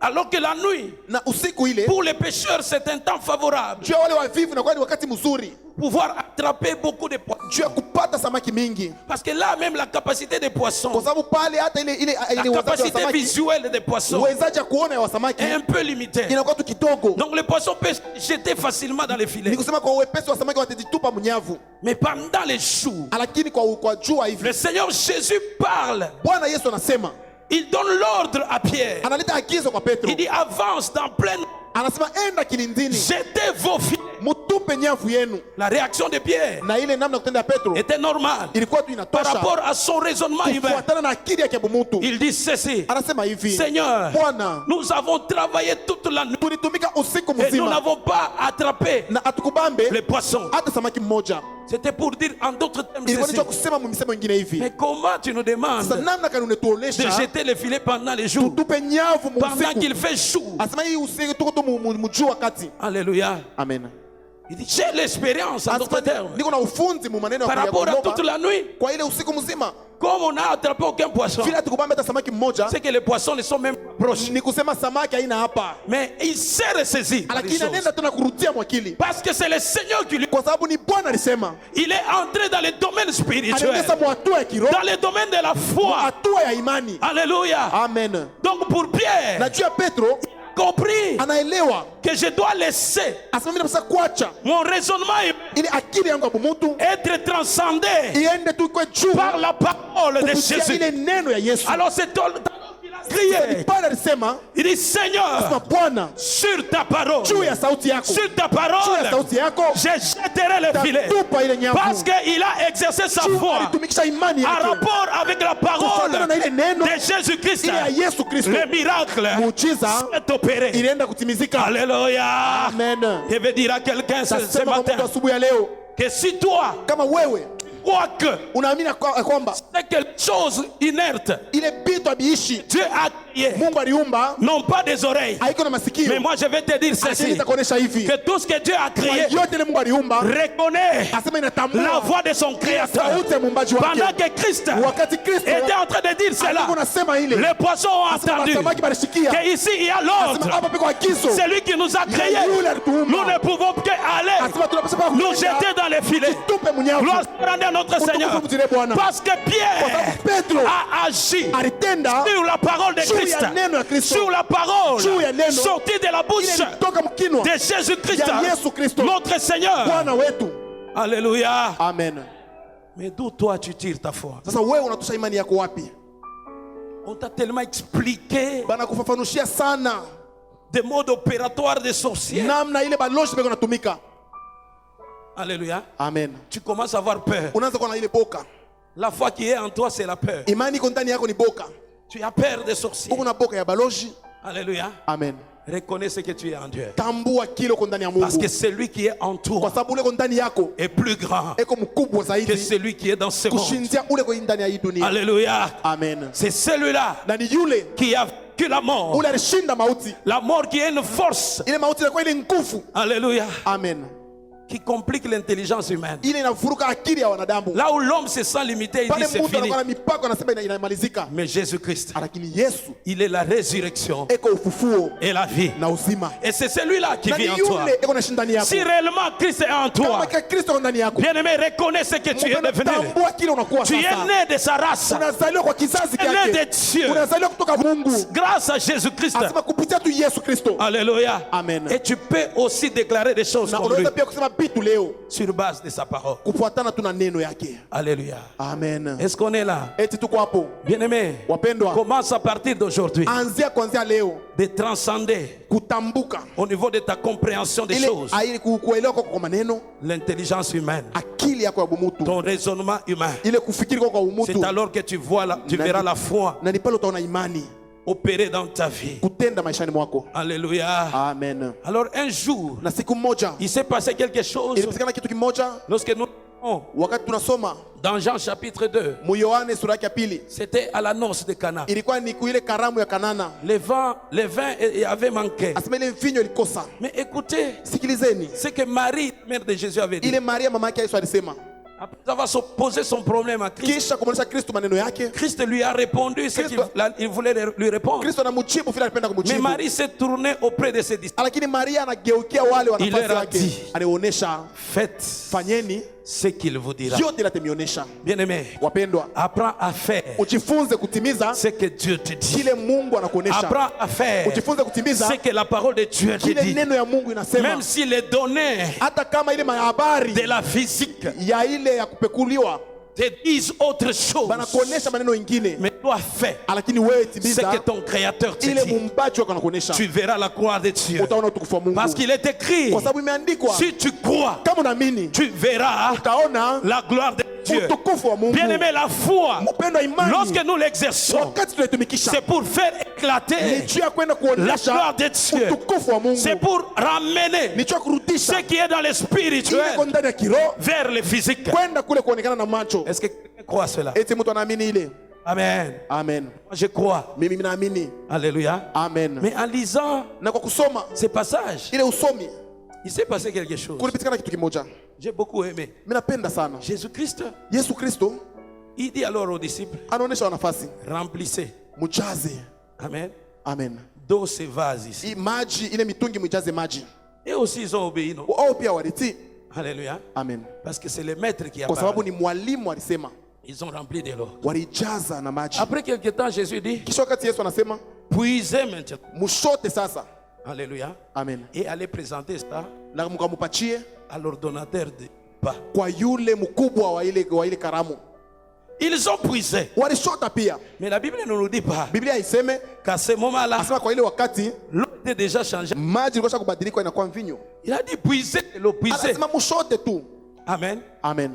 S1: Alors que la nuit,
S2: Na usiku ile
S1: pour les pêcheurs, c'est un temps favorable.
S2: juu ya wale wavivu na kwa ni wakati mzuri
S1: Pouvoir attraper beaucoup de poissons.
S2: juu ya kupata samaki mingi.
S1: Parce que là même la capacité des
S2: Kwa
S1: poissons,
S2: sababu pale hata ile
S1: la
S2: uwezaji wa
S1: capacité
S2: samaki,
S1: visuelle des poissons
S2: uwezaji wa kuona wa samaki
S1: est un peu limitée.
S2: inakuwa tu kidogo.
S1: Donc les poissons peuvent se jeter facilement dans les filets.
S2: Ni kusema kwa uwepesi wa samaki watajitupa mnyavu.
S1: Mais pendant les jours,
S2: Lakini kwa jua hivi
S1: le Seigneur Jésus parle.
S2: Bwana Yesu anasema,
S1: Il donne l'ordre à Pierre.
S2: analeta agizo kwa Petro.
S1: Il dit avance dans pleine.
S2: Anasema enda kilindini,
S1: Jetez vos filets.
S2: mutupe nyavu yenu.
S1: La réaction de Pierre
S2: Na ile namna kutenda ya Petro
S1: était normale
S2: ilikuwa tu
S1: par
S2: inatosha
S1: rapport à son raisonnement humain.
S2: kufuatana na akili yake mutu.
S1: Il dit ceci.
S2: Anasema hivi,
S1: Seigneur,
S2: Bwana,
S1: nous avons travaillé toute la nuit
S2: tulitumika usiku
S1: et nous
S2: mzima
S1: n'avons pas attrapé
S2: na atukubambe
S1: les poissons.
S2: hata samaki mmoja.
S1: C'était pour dire en d'autres termes
S2: Ilikuwa
S1: ceci.
S2: ni kusema mmisemo ingine hivi.
S1: Mais comment tu nous demandes
S2: Sasa namna kani
S1: de
S2: unetuonesha
S1: jeter les filets pendant les jours,
S2: tutupe nyavu
S1: pendant
S2: usiku.
S1: qu'il fait chaud?
S2: Anasema hii usiku tuko tu mjua wakati.
S1: Alléluia.
S2: Amen.
S1: Il dit j'ai l'expérience en d'autres
S2: Anasema
S1: termes
S2: niko na ufunzi mu maneno
S1: par
S2: ya
S1: rapport à toute
S2: kuomba
S1: la nuit.
S2: kwa ile usiku mzima.
S1: Comme on n'a attrapé aucun poisson,
S2: Vile atukubambe hata samaki mmoja,
S1: c'est que les poissons ne sont même pas proches.
S2: ni kusema samaki haina hapa.
S1: Mais il s'est ressaisi par les
S2: Lakini
S1: choses.
S2: anaenda tena kurudia mwakili.
S1: Parce que c'est le Seigneur qui lui.
S2: Kwa sababu ni Bwana alisema.
S1: Il est entré dans les domaines spirituels,
S2: Anaingia mu hatua ya kiroho,
S1: dans les domaines de la foi.
S2: hatua ya imani.
S1: Alléluia.
S2: Amen.
S1: Donc pour Pierre,
S2: Na juu ya Petro
S1: compris
S2: anaelewa,
S1: que je dois laisser
S2: asema mimi napaswa kuacha
S1: mon raisonnement
S2: ili akili yangu ya mutu
S1: être transcendé
S2: iende tu kwa juu
S1: par la parole de
S2: kupitia
S1: Jésus.
S2: ile neno ya Yesu.
S1: Alors c'est alors qu'il a crié.
S2: Bwana alisema,
S1: Il dit Seigneur,
S2: asema Bwana,
S1: sur ta parole,
S2: juu ya sauti yako,
S1: sur ta
S2: juu ya
S1: parole,
S2: sauti yako
S1: je jetterai le filet.
S2: tupa ile nyavu.
S1: Parce qu'il a exercé sa
S2: Juu
S1: foi
S2: alitumikisha imani
S1: en
S2: yake
S1: rapport avec la parole
S2: kufuatana na ile neno
S1: de Jésus-Christ.
S2: ile ya Yesu Kristo.
S1: Le miracle
S2: Muujiza
S1: est opéré.
S2: ilienda kutimizika.
S1: Alléluia.
S2: Amen.
S1: Je vais dire à quelqu'un ce
S2: Nasema kwa
S1: matin
S2: mtu asubuhi ya leo,
S1: que si toi,
S2: kama wewe
S1: quoique
S2: unaamini kwamba
S1: c'est quelque chose inerte,
S2: ile bitu abiishi
S1: Dieu a créé,
S2: Mungu aliumba
S1: non pas des oreilles,
S2: haiko na masikio,
S1: mais moi je vais te dire
S2: lakini
S1: ceci,
S2: nitakuonesha hivi,
S1: que tout ce que Dieu a créé
S2: yote ile Mungu aliumba
S1: reconnaît
S2: asema
S1: la
S2: inatambua
S1: voix de son créateur.
S2: sauti ya muumbaji
S1: Pendant
S2: wake.
S1: que Christ
S2: Wakati Kristo
S1: était en train de dire cela,
S2: alikuwa anasema ile,
S1: les poissons ont
S2: asema
S1: entendu
S2: samaki balisikia,
S1: qu'ici il y a
S2: asema
S1: l'ordre.
S2: hapa peko agizo,
S1: C'est lui qui nous a créés.
S2: yule alituumba.
S1: Nous ne pouvons qu'aller
S2: Asema tunapaswa kwa
S1: nous jeter dans les filets.
S2: tupe mnyavu.
S1: Gloire à notre Seigneur.
S2: Utukufu mtile Bwana.
S1: Parce que
S2: Kwa
S1: Pierre
S2: sababu Petro
S1: a agi
S2: alitenda
S1: sur la parole de
S2: juu
S1: Christ,
S2: ya neno ya Kristo,
S1: sur la parole
S2: juu ya neno
S1: sortie de la bouche
S2: ile ilitoka mkinwa
S1: de Jésus-Christ,
S2: ya Yesu Kristo,
S1: notre Seigneur.
S2: Bwana wetu.
S1: Alléluia.
S2: Amen.
S1: Mais d'où toi tu tires ta foi?
S2: Sasa wewe unatosha imani yako wapi?
S1: On t'a tellement expliqué
S2: Bana kufafanushia sana
S1: des modes opératoires des sorciers.
S2: namna ile baloshi beko natumika.
S1: Alléluia.
S2: Amen.
S1: Tu commences à avoir peur.
S2: Unaanza kuwa na ile boka.
S1: La foi qui est en toi, c'est la peur.
S2: Imani iko ndani yako ni boka.
S1: Tu as peur des sorciers.
S2: Uko na boka ya baloshi.
S1: Alléluia.
S2: Amen.
S1: Reconnais ce que tu es en Dieu.
S2: Tambua kile uko ndani ya
S1: Parce que
S2: Mungu.
S1: celui qui est en
S2: Kwa
S1: toi
S2: sababu ule uko ndani yako
S1: est plus grand
S2: eko mkubwa
S1: que
S2: zaidi
S1: celui qui est dans ce monde.
S2: kushindia ule uko ndani ya hii dunia.
S1: Alléluia.
S2: Amen.
S1: C'est celui-là
S2: Na ni yule
S1: qui a vaincu la mort.
S2: ule alishinda mauti.
S1: La mort qui est une force.
S2: Ile mauti ilikuwa ile nguvu.
S1: Alléluia.
S2: Amen.
S1: qui complique l'intelligence humaine.
S2: ile inavuruga akili ya wanadamu.
S1: Là où l'homme se sent limité, il
S2: Pale
S1: dit c'est
S2: mtu
S1: fini.
S2: anakuwa na mipaka anasema inamalizika.
S1: Mais Jésus-Christ,
S2: Lakini Yesu
S1: il est la résurrection
S2: eko ufufuo
S1: et la vie.
S2: na uzima.
S1: Et c'est celui-là qui
S2: Na ni
S1: vit en toi.
S2: yule eko na ndani yako.
S1: Si réellement Christ est en toi,
S2: Kama Kristo ndani yako.
S1: bien-aimé, reconnais ce que tu es devenu.
S2: Tambua kile unakuwa
S1: Tu es
S2: sasa.
S1: né de sa race,
S2: Unazaliwa kwa kizazi
S1: né de
S2: chake.
S1: Dieu,
S2: Unazaliwa kutoka Mungu.
S1: grâce à Jésus-Christ.
S2: Asema kupitia tu Yesu Kristo.
S1: Alléluia.
S2: Amen.
S1: Et tu peux aussi déclarer des choses
S2: Na
S1: comme lui
S2: unaweza pia kusema vitu leo
S1: sur base de sa parole.
S2: kufuatana tu na neno yake.
S1: Alléluia.
S2: Amen.
S1: Est-ce qu'on est là?
S2: Eti tuko hapo.
S1: Bien-aimé,
S2: Wapendwa,
S1: commence à partir d'aujourd'hui
S2: anzia kuanzia leo
S1: de transcender
S2: kutambuka
S1: au niveau de ta compréhension des
S2: ile
S1: choses
S2: aili kuelewa kwa maneno,
S1: l'intelligence humaine,
S2: akili yako ya bumutu,
S1: ton raisonnement humain.
S2: ile kufikiri kwa umutu.
S1: C'est alors que tu verras la foi
S2: Na ni pale utaona imani
S1: opérer dans ta vie.
S2: kutenda maishani mwako.
S1: Alléluia.
S2: Amen.
S1: Alors un jour,
S2: Na siku moja
S1: il s'est passé quelque chose
S2: ilipatikana kitu kimoja
S1: lorsque nous
S2: wakati tunasoma
S1: dans Jean chapitre 2.
S2: mu Yohane sura yake ya pili.
S1: C'était à la noce de Cana.
S2: Ilikuwa ni kuile karamu ya Kanana.
S1: Le vin avait manqué.
S2: Asema ile mvinyo ilikosa.
S1: Mais écoutez,
S2: Sikilizeni.
S1: ce que Marie, mère de Jésus, avait dit.
S2: Ile Maria mama yake Yesu alisema.
S1: Après avoir posé son problème à Christ,
S2: Kisha kumwonyesha Kristo maneno yake.
S1: Christ lui a répondu ce qu'il voulait lui répondre.
S2: Kristo anamjibu vile alipenda
S1: Mais
S2: kumjibu.
S1: Marie s'est tournée auprès de ses disciples.
S2: Lakini Maria anageukia wale
S1: Il leur a
S2: wanafunzi
S1: dit,
S2: wake. Anaonyesha
S1: faites
S2: fanyeni
S1: ce qu'il vous dira.
S2: yote ile atamionyesha.
S1: Bien-aimé,
S2: Wapendwa,
S1: apprends à faire
S2: ujifunze kutimiza
S1: ce que Dieu te dit.
S2: kile Mungu anakuonesha.
S1: Apprends à faire
S2: Ujifunze kutimiza
S1: ce que la parole de Dieu te
S2: kile
S1: dit.
S2: neno ya Mungu inasema.
S1: Même si les données
S2: Hata kama ile habari
S1: de la physique
S2: ya ile ya kupekuliwa
S1: te disent autre chose,
S2: banakuonesha maneno ingine,
S1: mais toi fais
S2: lakini wewe
S1: ce que
S2: timiza
S1: ton Créateur te
S2: ile
S1: dit.
S2: muumbaji wako anakuonesha.
S1: Tu verras la gloire de Dieu.
S2: Utaona utukufu wa Mungu.
S1: Parce qu'il est écrit,
S2: Kwa sababu imeandikwa,
S1: si tu crois,
S2: kama unaamini
S1: tu verras
S2: utaona
S1: la gloire de Dieu.
S2: utukufu wa Mungu.
S1: Bien-aimé, la foi,
S2: Mpendo wa imani,
S1: lorsque nous l'exerçons,
S2: wakati tunaitumikisha
S1: c'est pour faire
S2: ni
S1: éclater
S2: juu ya kwenda
S1: la gloire
S2: kuonesha
S1: de Dieu.
S2: utukufu wa Mungu.
S1: C'est pour ramener
S2: Ni juu ya
S1: ce
S2: kurudisha
S1: qui est dans le
S2: ile
S1: spirituel
S2: iko ndani ya kiroho
S1: vers le physique.
S2: kwenda kule kuonekana na macho.
S1: Est-ce que quelqu'un croit cela?
S2: Eti mtu anaamini ile.
S1: Amen.
S2: Amen.
S1: Moi, je crois.
S2: Mimi naamini.
S1: Alléluia.
S2: Amen.
S1: Mais en lisant
S2: Na kwa kusoma
S1: ces passages,
S2: ile usomi
S1: il s'est passé quelque chose.
S2: kulipitikana kitu kimoja.
S1: J'ai beaucoup aimé.
S2: Mimi napenda sana.
S1: Jésus-Christ,
S2: Yesu Kristo
S1: il dit alors aux disciples,
S2: anaonesha wanafasi
S1: remplissez.
S2: mujaze.
S1: Amen.
S2: Amen.
S1: D'eau ces vases ici.
S2: Hii maji ile mitungi mujaze maji.
S1: Et aussi ils ont obéi, non?
S2: Wao pia walitii.
S1: Alléluia.
S2: Amen.
S1: Parce que c'est le maître qui a
S2: Kwa sababu
S1: parlé.
S2: ni mwalimu alisema.
S1: Ils ont rempli de l'eau.
S2: Walijaza na maji.
S1: Après quelque temps, Jésus dit,
S2: Kisha wakati Yesu anasema
S1: puisez maintenant.
S2: mushote sasa.
S1: Alléluia.
S2: Amen.
S1: Et allez présenter ça
S2: Na mkamupatie
S1: à l'ordonnateur de pas.
S2: kwa yule mkubwa wa ile karamu.
S1: Ils ont puisé.
S2: Walishota pia.
S1: Mais la Bible ne nous dit pas
S2: Biblia iseme
S1: qu'à ce moment-là,
S2: asema kwa ile wakati
S1: l'eau était déjà changée.
S2: maji ilikuwa kubadilika inakuwa mvinyo.
S1: Il a dit puisez de l'eau, puisez.
S2: Anasema mushote tu.
S1: Amen.
S2: Amen.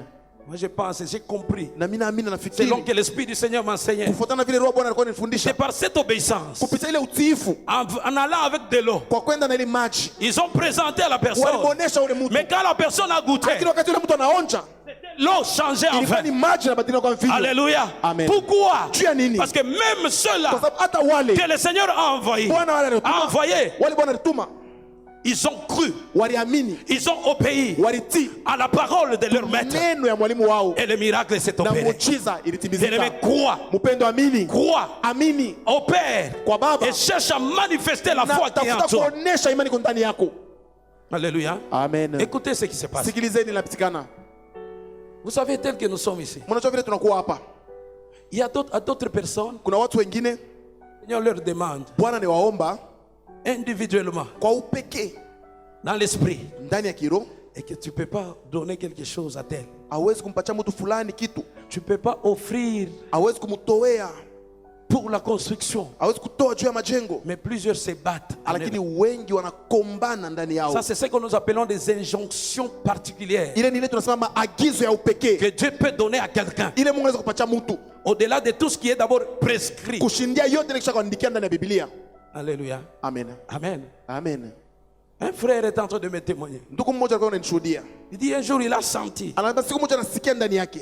S1: Moi je pense, j'ai compris.
S2: Na mimi naamini na nafikiri
S1: Selon que l'Esprit du Seigneur m'enseignait.
S2: kufuatana vile roho Bwana alikuwa
S1: C'est
S2: ananifundisha
S1: par cette obéissance,
S2: kupitia ile utiifu
S1: en allant avec de l'eau,
S2: kwa kwenda na ile maji
S1: ils ont présenté à la personne.
S2: walimuonesha ule mtu.
S1: Mais quand la personne a goûté,
S2: Lakini wakati ule mtu anaonja
S1: l'eau changeait en
S2: ilikuwa
S1: vin.
S2: ni maji yanabadilika kwa mvinyo.
S1: Alléluia.
S2: Amen.
S1: Pourquoi?
S2: Juu ya nini?
S1: Parce que même
S2: Kwa
S1: ceux-là
S2: sababu hata wale
S1: que le Seigneur a envoyés,
S2: Bwana wale alituma, wale Bwana alituma
S1: ils ont cru,
S2: waliamini,
S1: ils ont obéi
S2: walitii
S1: à la parole de leur maître.
S2: neno ya mwalimu wao
S1: Et le miracle s'est
S2: na
S1: opéré.
S2: muujiza
S1: Bien-aimé,
S2: ilitimizika.
S1: crois,
S2: Mpendo, amini,
S1: crois,
S2: amini
S1: opère
S2: kwa Baba
S1: et cherche à manifester la foi
S2: na
S1: qui est en
S2: tafuta
S1: toi.
S2: kuonesha imani iko ndani yako.
S1: Alléluia.
S2: Amen.
S1: Écoutez ce qui se passe.
S2: Sikilizeni linapitikana.
S1: Vous savez, tel que nous sommes ici,
S2: Mnajua vile tunakuwa hapa,
S1: il y a d'autres personnes,
S2: kuna watu wengine
S1: le Seigneur leur demande
S2: Bwana ni waomba
S1: individuellement,
S2: kwa upekee
S1: dans l'esprit,
S2: ndani ya kiroho,
S1: et que tu ne peux pas donner quelque chose à tel.
S2: hawezi kumpatia mtu fulani kitu,
S1: Tu ne peux pas offrir
S2: hawezi kumtowea,
S1: pour la construction.
S2: hawezi kutoa juu ya majengo,
S1: Mais plusieurs se battent.
S2: lakini wengi wanakombana ndani yao.
S1: Ça, c'est ce que nous appelons des injonctions particulières
S2: Ile ni ile tunasema maagizo ya upekee,
S1: que Dieu peut donner à quelqu'un.
S2: ile Mungu anaweza kupatia mtu
S1: Au-delà de tout ce qui est d'abord prescrit.
S2: kushindia yote ile kisha kuandikia ndani ya Biblia.
S1: Alléluia.
S2: Amen.
S1: Amen.
S2: Amen.
S1: Un frère est en train de me témoigner.
S2: Ndugu mmoja alikuwa ananishuhudia,
S1: Il dit un jour il a senti
S2: anaambia siku moja anasikia ndani yake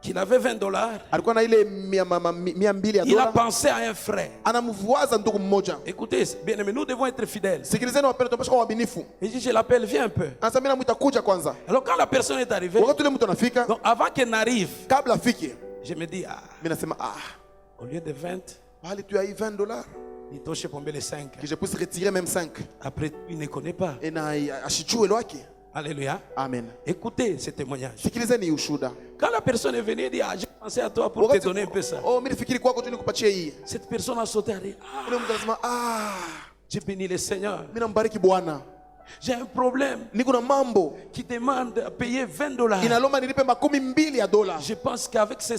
S1: qu'il avait 20 $.
S2: alikuwa na ile 200 ya
S1: Il a
S2: dola.
S1: pensé à un frère.
S2: Anamwaza ndugu mmoja.
S1: Écoutez, bien aimé, nous devons être fidèles.
S2: Sikilizeni wapendwa, tunapaswa kuwa waaminifu.
S1: Il dit, je l'appelle, viens un peu.
S2: Anasema mimi namuita kuja kwanza.
S1: Alors quand la personne est arrivée,
S2: Wakati ule mtu anafika,
S1: donc avant qu'elle n'arrive,
S2: kabla afike,
S1: je me dis, ah,
S2: mimi nasema
S1: au lieu de 20,
S2: bali tu as eu 20 $,
S1: il touche pour les 5.
S2: que je puisse retirer même 5.
S1: Après tout, il ne connaît pas.
S2: Et na ashijue lwake.
S1: Alléluia.
S2: Amen.
S1: Écoutez ce témoignage.
S2: Sikilizeni ushuda.
S1: Quand la personne est venue, elle dit, ah, j'ai pensé à toi pour te donner un peu ça.
S2: Oh, mimi nifikiri kwako tu nikupatie hii.
S1: Cette personne a sauté, elle dit, ah,
S2: Ule mtu anasema
S1: j'ai béni le Seigneur.
S2: mimi nambariki Bwana.
S1: J'ai un problème
S2: Niko na mambo
S1: qui demande à payer 20 $.
S2: inalomba nilipe 20 ya dola.
S1: Je pense qu'avec ces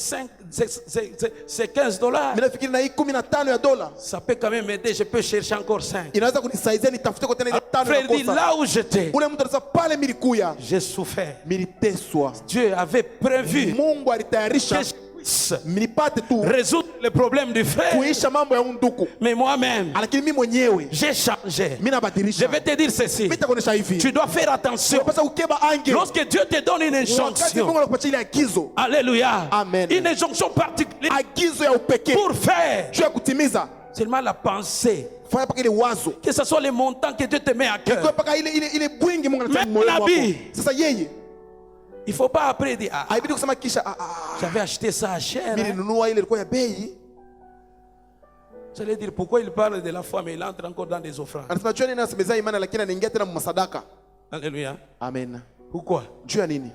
S1: 15 $,
S2: Mimi nafikiri na hii 15 ya dola
S1: ça peut quand même m'aider. Je peux chercher encore 5.
S2: inaweza kunisaidia nitafute kwa tena ile 5
S1: Frère dit,
S2: nakosa.
S1: là où j'étais,
S2: Ule mtu anasema pale milikuya,
S1: j'ai souffert.
S2: militeswa.
S1: Dieu avait prévu
S2: Mungu
S1: que
S2: alitayarisha
S1: je puisse
S2: nipate tu
S1: résoudre le problème du frère.
S2: kuisha mambo ya unduku.
S1: Mais moi-même,
S2: Lakini mimi mwenyewe
S1: j'ai changé.
S2: mimi
S1: Je
S2: nabadilisha.
S1: vais te dire ceci.
S2: Mimi nitakuonesha hivi.
S1: Tu dois faire attention.
S2: Unapaswa ukeba ange.
S1: Lorsque Dieu te donne une
S2: Wakati Mungu
S1: injonction,
S2: anakupatia ile agizo,
S1: alléluia,
S2: Amen.
S1: une injonction particulière
S2: agizo ya upekee
S1: pour faire
S2: juu ya kutimiza,
S1: seulement la pensée,
S2: fanya paka ile wazo.
S1: que ce soit les montants que Dieu te met à
S2: Kwa
S1: cœur.
S2: paka ile bwingi Mungu anatia
S1: Même
S2: moyo wako.
S1: nabii.
S2: Sasa yeye
S1: Il ne faut pas après dire, ah,
S2: haibidi kusema kisha
S1: j'avais acheté ça cher.
S2: mimi nilinunua ile ilikuwa ya bei.
S1: Vous allez dire, pourquoi il parle de la foi, mais il entre encore dans des offrandes.
S2: Anasema jua nini anasemeza imani lakini anaingia tena mmasadaka.
S1: Alléluia.
S2: Amen.
S1: Pourquoi?
S2: Juu ya nini?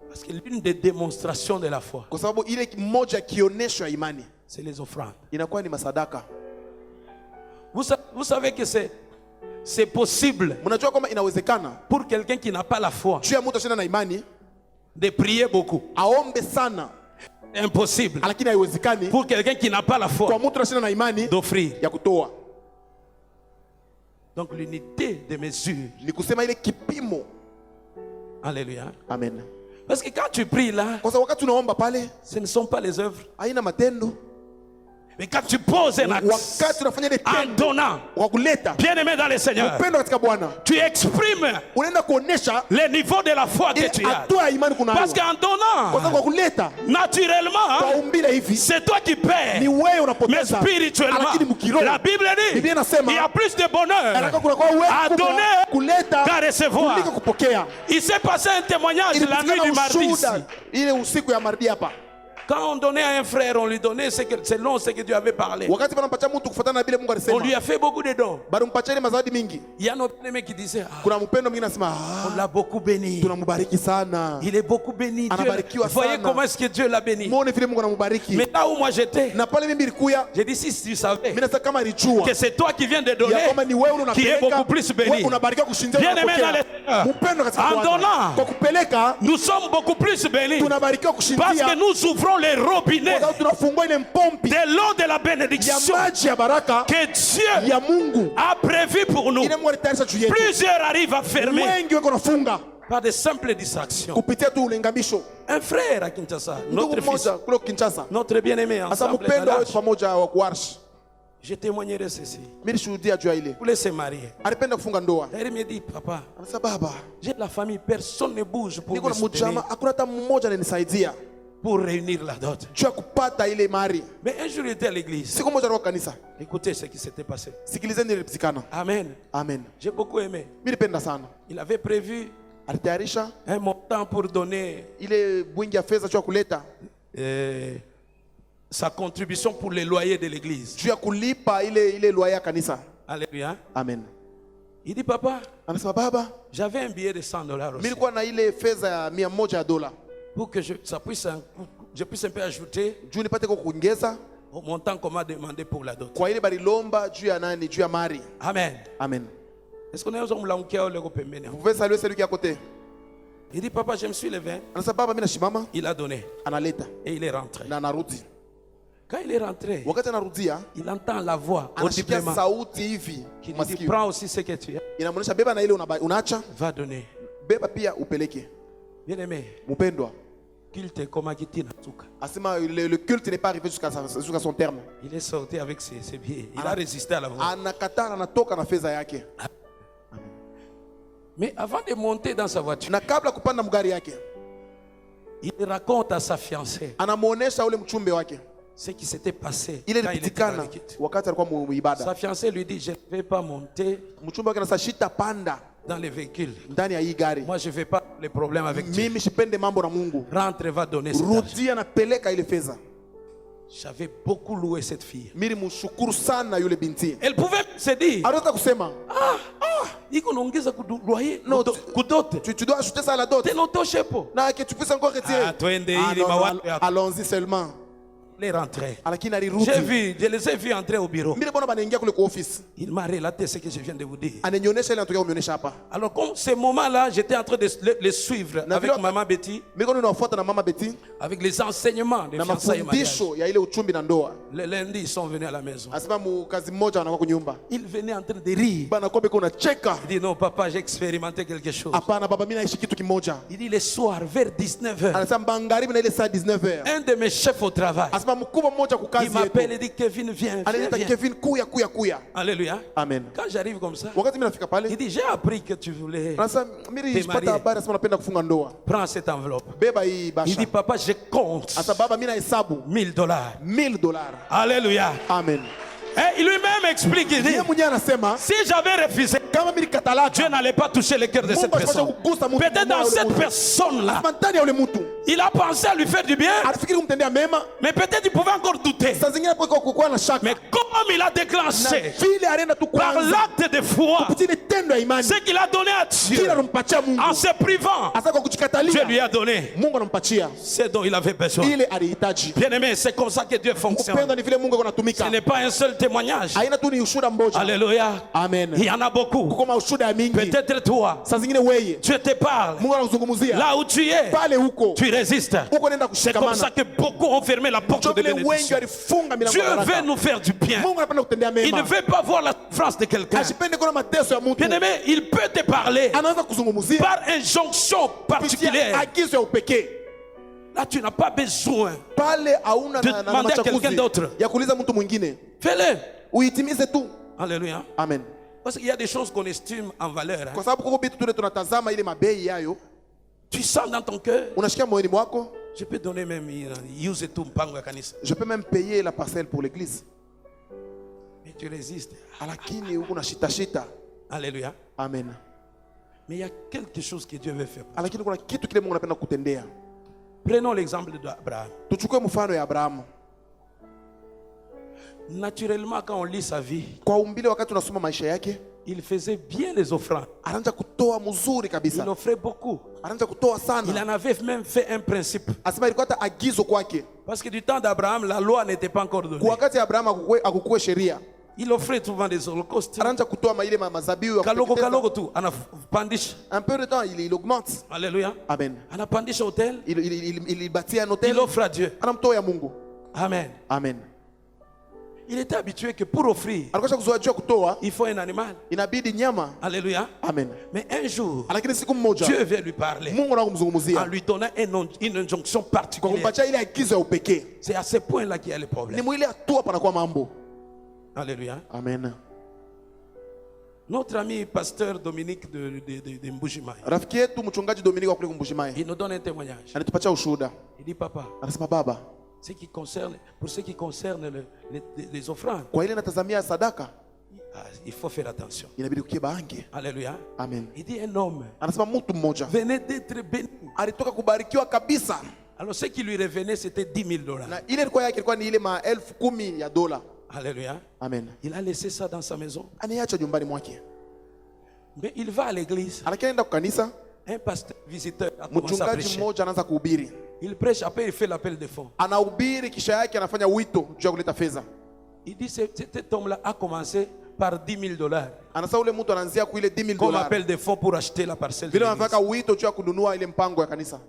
S1: Parce que l'une des démonstrations de la foi,
S2: Kwa sababu ile moja kionesho ya imani
S1: c'est les offrandes.
S2: inakuwa ni masadaka.
S1: Vous savez que c'est possible
S2: Mnajua kwamba inawezekana
S1: pour quelqu'un qui n'a pas la foi
S2: juu ya mtu ashinda na imani
S1: de prier beaucoup.
S2: aombe sana,
S1: Impossible
S2: lakini haiwezekani
S1: pour quelqu'un qui n'a pas la
S2: kwa
S1: foi
S2: mtu ashinda na imani
S1: d'offrir.
S2: ya kutoa.
S1: Donc l'unité de mesure.
S2: Ni kusema ile kipimo.
S1: Alléluia.
S2: Amen.
S1: Parce que quand tu pries là,
S2: Kwa sababu wakati unaomba pale
S1: ce ne sont pas les œuvres.
S2: haina matendo.
S1: Mais quand tu poses un acte
S2: Wakati unafanya ile
S1: en
S2: tendo
S1: donnant,
S2: kwa kuleta
S1: bien aimé dans le Seigneur,
S2: upendo katika Bwana,
S1: tu exprimes
S2: unaenda kuonesha
S1: le niveau de la foi que
S2: ile
S1: tu as.
S2: hatua ya imani kunayo.
S1: Parce qu'en
S2: Kwa sababu
S1: donnant,
S2: kwa kuleta
S1: naturellement,
S2: kwa umbile hivi
S1: c'est toi qui
S2: ni
S1: paies.
S2: wewe
S1: Mais
S2: unapoteza,
S1: spirituellement,
S2: lakini mkiroho
S1: la Bible dit,
S2: Biblia inasema
S1: il y a plus de bonheur
S2: anataka kuna kwa wewe
S1: à donner
S2: kuleta
S1: qu'à recevoir.
S2: kuliko kupokea.
S1: Il s'est passé un témoignage la nuit
S2: Ilipatikana
S1: du mardi ici.
S2: ushuhuda ile usiku ya mardi hapa.
S1: Quand on donnait à un frère, on lui donnait selon ce que Dieu avait parlé.
S2: Wakati wanampatia mtu kufuatana na vile Mungu
S1: On
S2: alisema,
S1: lui a fait beaucoup de dons.
S2: bado mpatia ile mazawadi mingi.
S1: Il y a notre aimé qui disait, ah,
S2: Kuna mpendo mwingine anasema
S1: on l'a beaucoup béni.
S2: tunambariki sana.
S1: Il est beaucoup béni. Dieu,
S2: Anabarikiwa
S1: vous voyez
S2: sana.
S1: comment est-ce que Dieu l'a béni.
S2: Muone vile Mungu anambariki.
S1: Mais là où moi j'étais,
S2: Na pale mimi nilikuya,
S1: j'ai dit, si tu savais
S2: mimi nasema kama alijua
S1: que c'est toi qui viens de donner,
S2: ya kwamba ni wewe
S1: qui est
S2: unapeleka,
S1: beaucoup plus béni.
S2: wewe unabarikiwa kushindia
S1: Bien aimé dans
S2: unapokea.
S1: le Seigneur.
S2: Mpendo katika
S1: En
S2: Bwana.
S1: donnant,
S2: Kwa kupeleka
S1: nous sommes beaucoup plus bénis.
S2: tunabarikiwa
S1: Parce
S2: kushindia
S1: que nous ouvrons les robinets
S2: kwa sababu tunafungua ile mpompi
S1: de l'eau de la
S2: ya
S1: bénédiction
S2: maji ya baraka
S1: que Dieu
S2: ya Mungu.
S1: a prévu pour nous.
S2: Ile Mungu alitayarisha juu yetu.
S1: Plusieurs arrivent à fermer
S2: Wengi wako nafunga
S1: par de simples distractions.
S2: kupitia tu ulengamisho.
S1: Un frère à Kinshasa,
S2: Ndugu
S1: notre fils,
S2: mmoja kule Kinshasa,
S1: notre bien-aimé
S2: hasa
S1: ensemble,
S2: mpendo
S1: Galache,
S2: wetu pamoja wa kuarshi,
S1: je témoignerai ceci.
S2: mimi nilishuhudia juu ya ile.
S1: Il voulait se marier.
S2: Alipenda kufunga ndoa.
S1: Et il me dit, papa,
S2: Anasema baba,
S1: j'ai de la famille, personne ne bouge pour
S2: niko
S1: me
S2: na
S1: soutenir,
S2: mjama, hakuna hata mmoja ananisaidia
S1: pour réunir la dot.
S2: juu ya kupata ile mali.
S1: Mais un jour, il était à l'église.
S2: Siku moja kwa kanisa,
S1: Écoutez ce qui s'était passé.
S2: sikilizeni ile ilipitikana.
S1: Amen.
S2: Amen.
S1: J'ai beaucoup aimé.
S2: Mimi nilipenda sana.
S1: Il avait prévu
S2: Alitayarisha
S1: un montant pour donner
S2: ile bwingi ya fedha juu ya kuleta
S1: sa contribution pour les loyers de l'église.
S2: juu ya kulipa ile loyer ya kanisa.
S1: Alléluia.
S2: Amen.
S1: Il dit, papa,
S2: Anasema baba,
S1: j'avais un billet de $100
S2: mimi
S1: aussi.
S2: nilikuwa na ile fedha ya 100 ya dola.
S1: Pour que je puisse un peu ajouter
S2: Juu nipate kwa kuongeza
S1: au montant qu'on m'a demandé pour la dot.
S2: kwa ile balilomba juu ya nani, juu ya mali.
S1: Amen.
S2: Amen.
S1: Est-ce qu'on est aux hommes qui ont le pembeni?
S2: Vous pouvez saluer celui qui est à côté.
S1: Il dit, papa, je me suis levé.
S2: Anasema baba, mimi nashimama,
S1: Il a donné
S2: analeta
S1: et il est rentré.
S2: na anarudi.
S1: Quand il est rentré,
S2: Wakati anarudia,
S1: il entend la voix
S2: anasikia
S1: audiblement
S2: sauti hivi
S1: qui lui dit,
S2: masikio.
S1: prends aussi ce que tu as,
S2: Inamaanisha beba na ile unaacha,
S1: va donner.
S2: beba pia upeleke.
S1: Bien aimé,
S2: Mpendwa,
S1: culte comme Akitina Tsuka.
S2: asema le culte n'est pas arrivé jusqu'à son terme.
S1: Il est sorti avec ses billets. Il a résisté à la voix.
S2: Anakataa, anatoka na fedha yake.
S1: Mais avant de monter dans sa voiture,
S2: Na kabla kupanda mgari yake,
S1: Il raconte à sa fiancée
S2: anamuonesha ule mchumbe wake
S1: ce qui s'était passé
S2: ile
S1: quand il était dans
S2: ilipitikana
S1: l'équipe.
S2: wakati alikuwa muibada.
S1: Sa fiancée lui dit, je ne vais pas monter
S2: Mchumbe wake anasema shita panda
S1: dans les véhicules.
S2: ndani ya hii gari,
S1: Moi, je ne vais pas les problèmes avec Dieu.
S2: mimi sipende mambo na Mungu.
S1: Rentre, va donner cet argent.
S2: Rudia napeleka ile fedha.
S1: J'avais beaucoup loué cette fille.
S2: Mimi mshukuru sana yule binti.
S1: Elle pouvait se dire,
S2: Anaweza kusema
S1: iko naongeza kudoyer
S2: No,
S1: kudote
S2: tu dois ajouter ça à la dot.
S1: tena utoshepo.
S2: Na que tu puisses encore retirer.
S1: Ah, twende
S2: Ah,
S1: ili
S2: non, non,
S1: mawazo yako.
S2: allons-y seulement.
S1: Les rentrer.
S2: Lakini alirudi.
S1: Je les ai vus entrer au bureau.
S2: Mimi bona banaingia kule kwa office.
S1: Il m'a relaté ce que je viens de vous dire.
S2: Ananionyesha ile anataka kunionyesha hapa.
S1: Alors, comme ces moments-là, j'étais en train de les suivre
S2: Na
S1: avec
S2: vile-
S1: maman Betty,
S2: Mimi kwa nafuata na mama Betty
S1: avec les enseignements des
S2: na
S1: fiançailles et mariage.
S2: mafundisho ya ile uchumbi na ndoa.
S1: Le lundi, ils sont venus à la maison.
S2: Asema kazi mmoja anakuwa kwa nyumba.
S1: Ils venaient en train de rire.
S2: Bana kwa beko unacheka.
S1: Il dit, non, papa, j'ai expérimenté quelque chose.
S2: Hapana baba, mimi naishi kitu kimoja.
S1: Il dit, le soir, vers 19h,
S2: Anasema bangaribi na ile saa 19h.
S1: un de mes chefs au travail,
S2: Asema mkubwa mmoja kwa
S1: il
S2: kazi
S1: m'appelle et
S2: yetu.
S1: dit, Kevin, viens, viens,
S2: Ananiita
S1: viens.
S2: Kevin, kuya.
S1: Alléluia.
S2: Amen.
S1: Quand j'arrive comme ça,
S2: Wakati mimi nafika
S1: il
S2: pale,
S1: dit, j'ai appris que tu voulais.
S2: anasema mimi nilipata
S1: marié.
S2: habari, anasema napenda kufunga ndoa.
S1: Prends cette enveloppe.
S2: Beba hii
S1: Il
S2: basha.
S1: dit, papa, je compte
S2: Asa baba, mimi nahesabu
S1: $1000.
S2: $1000.
S1: Alléluia.
S2: Amen.
S1: Et il lui-même explique, il dit,
S2: Yeye mwenyewe anasema
S1: si j'avais refusé,
S2: kama mimi nikatalaka,
S1: Dieu n'allait pas toucher le cœur de cette
S2: Mungu asipashe
S1: personne.
S2: kugusa mtu
S1: Peut-être dans
S2: mmoja ule
S1: cette
S2: mtu.
S1: personne-là,
S2: Asema ndani ya ule mtu
S1: il a pensé à lui faire du bien,
S2: alifikiri kumtendea mema,
S1: mais peut-être il pouvait encore douter.
S2: saa zingine hapo kukuwa na shaka,
S1: Mais comme il a
S2: na
S1: déclenché
S2: vile alienda tu
S1: par
S2: kwanza
S1: l'acte de foi
S2: kupitia ile tendo ya imani,
S1: ce qu'il a donné à Dieu
S2: kila anampatia Mungu,
S1: en se privant,
S2: hasa kwa
S1: Dieu
S2: kujikatalia,
S1: lui a donné
S2: Mungu anampatia
S1: ce dont il avait besoin.
S2: ile alihitaji.
S1: Bien-aimé, c'est comme ça que Dieu fonctionne.
S2: Upendo ni vile Mungu
S1: Ce
S2: anatumika,
S1: n'est pas un seul témoignage.
S2: haina tu ni ushuhuda mmoja.
S1: Alléluia.
S2: Amen.
S1: Il y en a beaucoup.
S2: Kuko ushuhuda mingi,
S1: Peut-être toi,
S2: saa zingine wewe
S1: Dieu te parle.
S2: Mungu anakuzungumzia
S1: Là où tu es,
S2: pale huko,
S1: tu résistes.
S2: huko nenda
S1: C'est comme ça
S2: kushikamana.
S1: que beaucoup ont fermé la porte de
S2: Vile wengi
S1: bénédiction.
S2: walifunga milango
S1: Dieu
S2: ya
S1: veut
S2: baraka.
S1: nous faire du bien.
S2: Mungu anapenda kutendea
S1: Il ne
S2: mema,
S1: veut pas voir la souffrance de quelqu'un.
S2: asipende kuona mateso ya mtu,
S1: Bien-aimé, il peut te parler
S2: anaweza kuzungumzia
S1: par injonction
S2: kupitia
S1: particulière.
S2: agizo ya upekee.
S1: Là, tu n'as pas besoin.
S2: Pale hauna
S1: De
S2: na
S1: demander à quelqu'un d'autre.
S2: machafuzi ya kuuliza mtu mwingine,
S1: Fais-le.
S2: uitimize tu.
S1: Alléluia.
S2: Amen.
S1: Parce qu'il y a des choses qu'on estime en valeur. hein.
S2: Kwa sababu kuko vitu tule tunatazama ile mabei yayo,
S1: Tu sens dans ton cœur,
S2: unashikia moyoni mwako,
S1: je peux donner même, use tout mpango ya kanisa.
S2: je peux même payer la parcelle pour l'église,
S1: Mais tu résistes.
S2: lakini huko unashitashita.
S1: Alléluia.
S2: Amen.
S1: Mais il y a quelque chose que Dieu veut faire.
S2: Lakini kuna kitu kile Mungu anapenda kutendea.
S1: Prenons l'exemple d'Abraham.
S2: Tuchukue mfano ya Abrahamu.
S1: Naturellement, quand on lit sa vie,
S2: Kwa umbile, wakati tunasoma maisha yake,
S1: il faisait bien les offrandes.
S2: anaanza kutoa mzuri
S1: Il
S2: kabisa,
S1: offrait beaucoup.
S2: anaanza kutoa
S1: Il
S2: sana.
S1: en avait même fait un principe.
S2: Asema ilikuwa hata agizo kwake.
S1: Parce que du temps d'Abraham, la loi n'était pas encore donnée.
S2: Kwa wakati Abrahamu akukue sheria,
S1: Il offrait souvent des holocaustes.
S2: anaanza kutoa ile mazabiu ya
S1: Kalogo
S2: kuteketeza.
S1: kalogo tu. Anapandisha.
S2: Un peu de temps, il augmente.
S1: Alléluia.
S2: Amen.
S1: Anapandisha hôtel.
S2: Il bâtit un
S1: Il
S2: hôtel,
S1: offre à Dieu.
S2: anamtoa ya Mungu.
S1: Amen.
S2: Amen.
S1: Il était habitué que pour offrir,
S2: Alikuwa kuzoea juu ya kutoa,
S1: il faut un animal.
S2: inabidi nyama.
S1: Alléluia.
S2: Amen.
S1: Mais un jour,
S2: Lakini siku mmoja
S1: Dieu veut lui parler
S2: Mungu
S1: en
S2: anakumzungumzia
S1: lui donnant une injonction
S2: kwa
S1: particulière.
S2: kumpatia ile agizo ya upekee.
S1: C'est à ce point-là qu'il y a le
S2: Ni
S1: problème.
S2: mwile hatua panakuwa mambo.
S1: Alléluia.
S2: Amen.
S1: Notre ami pasteur Dominique de Mbujimaï,
S2: Rafiki yetu mchungaji Dominiko wa kule Kumbushimai
S1: il nous donne un témoignage.
S2: anatupatia ushuhuda.
S1: Il dit, papa,
S2: Anasema baba,
S1: pour ce qui concerne les offrandes,
S2: kwa ile natazamia sadaka,
S1: il faut faire attention.
S2: inabidi kukiba ange.
S1: Alléluia.
S2: Amen.
S1: Il dit, un homme
S2: Anasema mtu mmoja
S1: venait d'être béni.
S2: alitoka kubarikiwa kabisa,
S1: Alors ce qui lui revenait, c'était $10,000.
S2: na ile ilikuwa yake ilikuwa ni ile $10,000.
S1: Alléluia.
S2: Amen.
S1: Il a laissé ça dans sa maison.
S2: Aniacha nyumbani mwake,
S1: Mais il va à l'église.
S2: anaenda kwa kanisa,
S1: Un pasteur visiteur a commencé à
S2: mchungaji
S1: prêcher.
S2: mmoja anaanza kuhubiri,
S1: Il prêche, après il fait l'appel de fonds.
S2: anahubiri, kisha yake anafanya wito juu ya kuleta fedha.
S1: Il dit, cet homme-là a commencé par $10,000
S2: Anasema ule mtu anaanzia ku ile
S1: comme
S2: $10,000
S1: appel de fonds pour acheter la parcelle de
S2: vile
S1: l'église.
S2: wanafanya wito juu ya kununua ile mpango ya kanisa.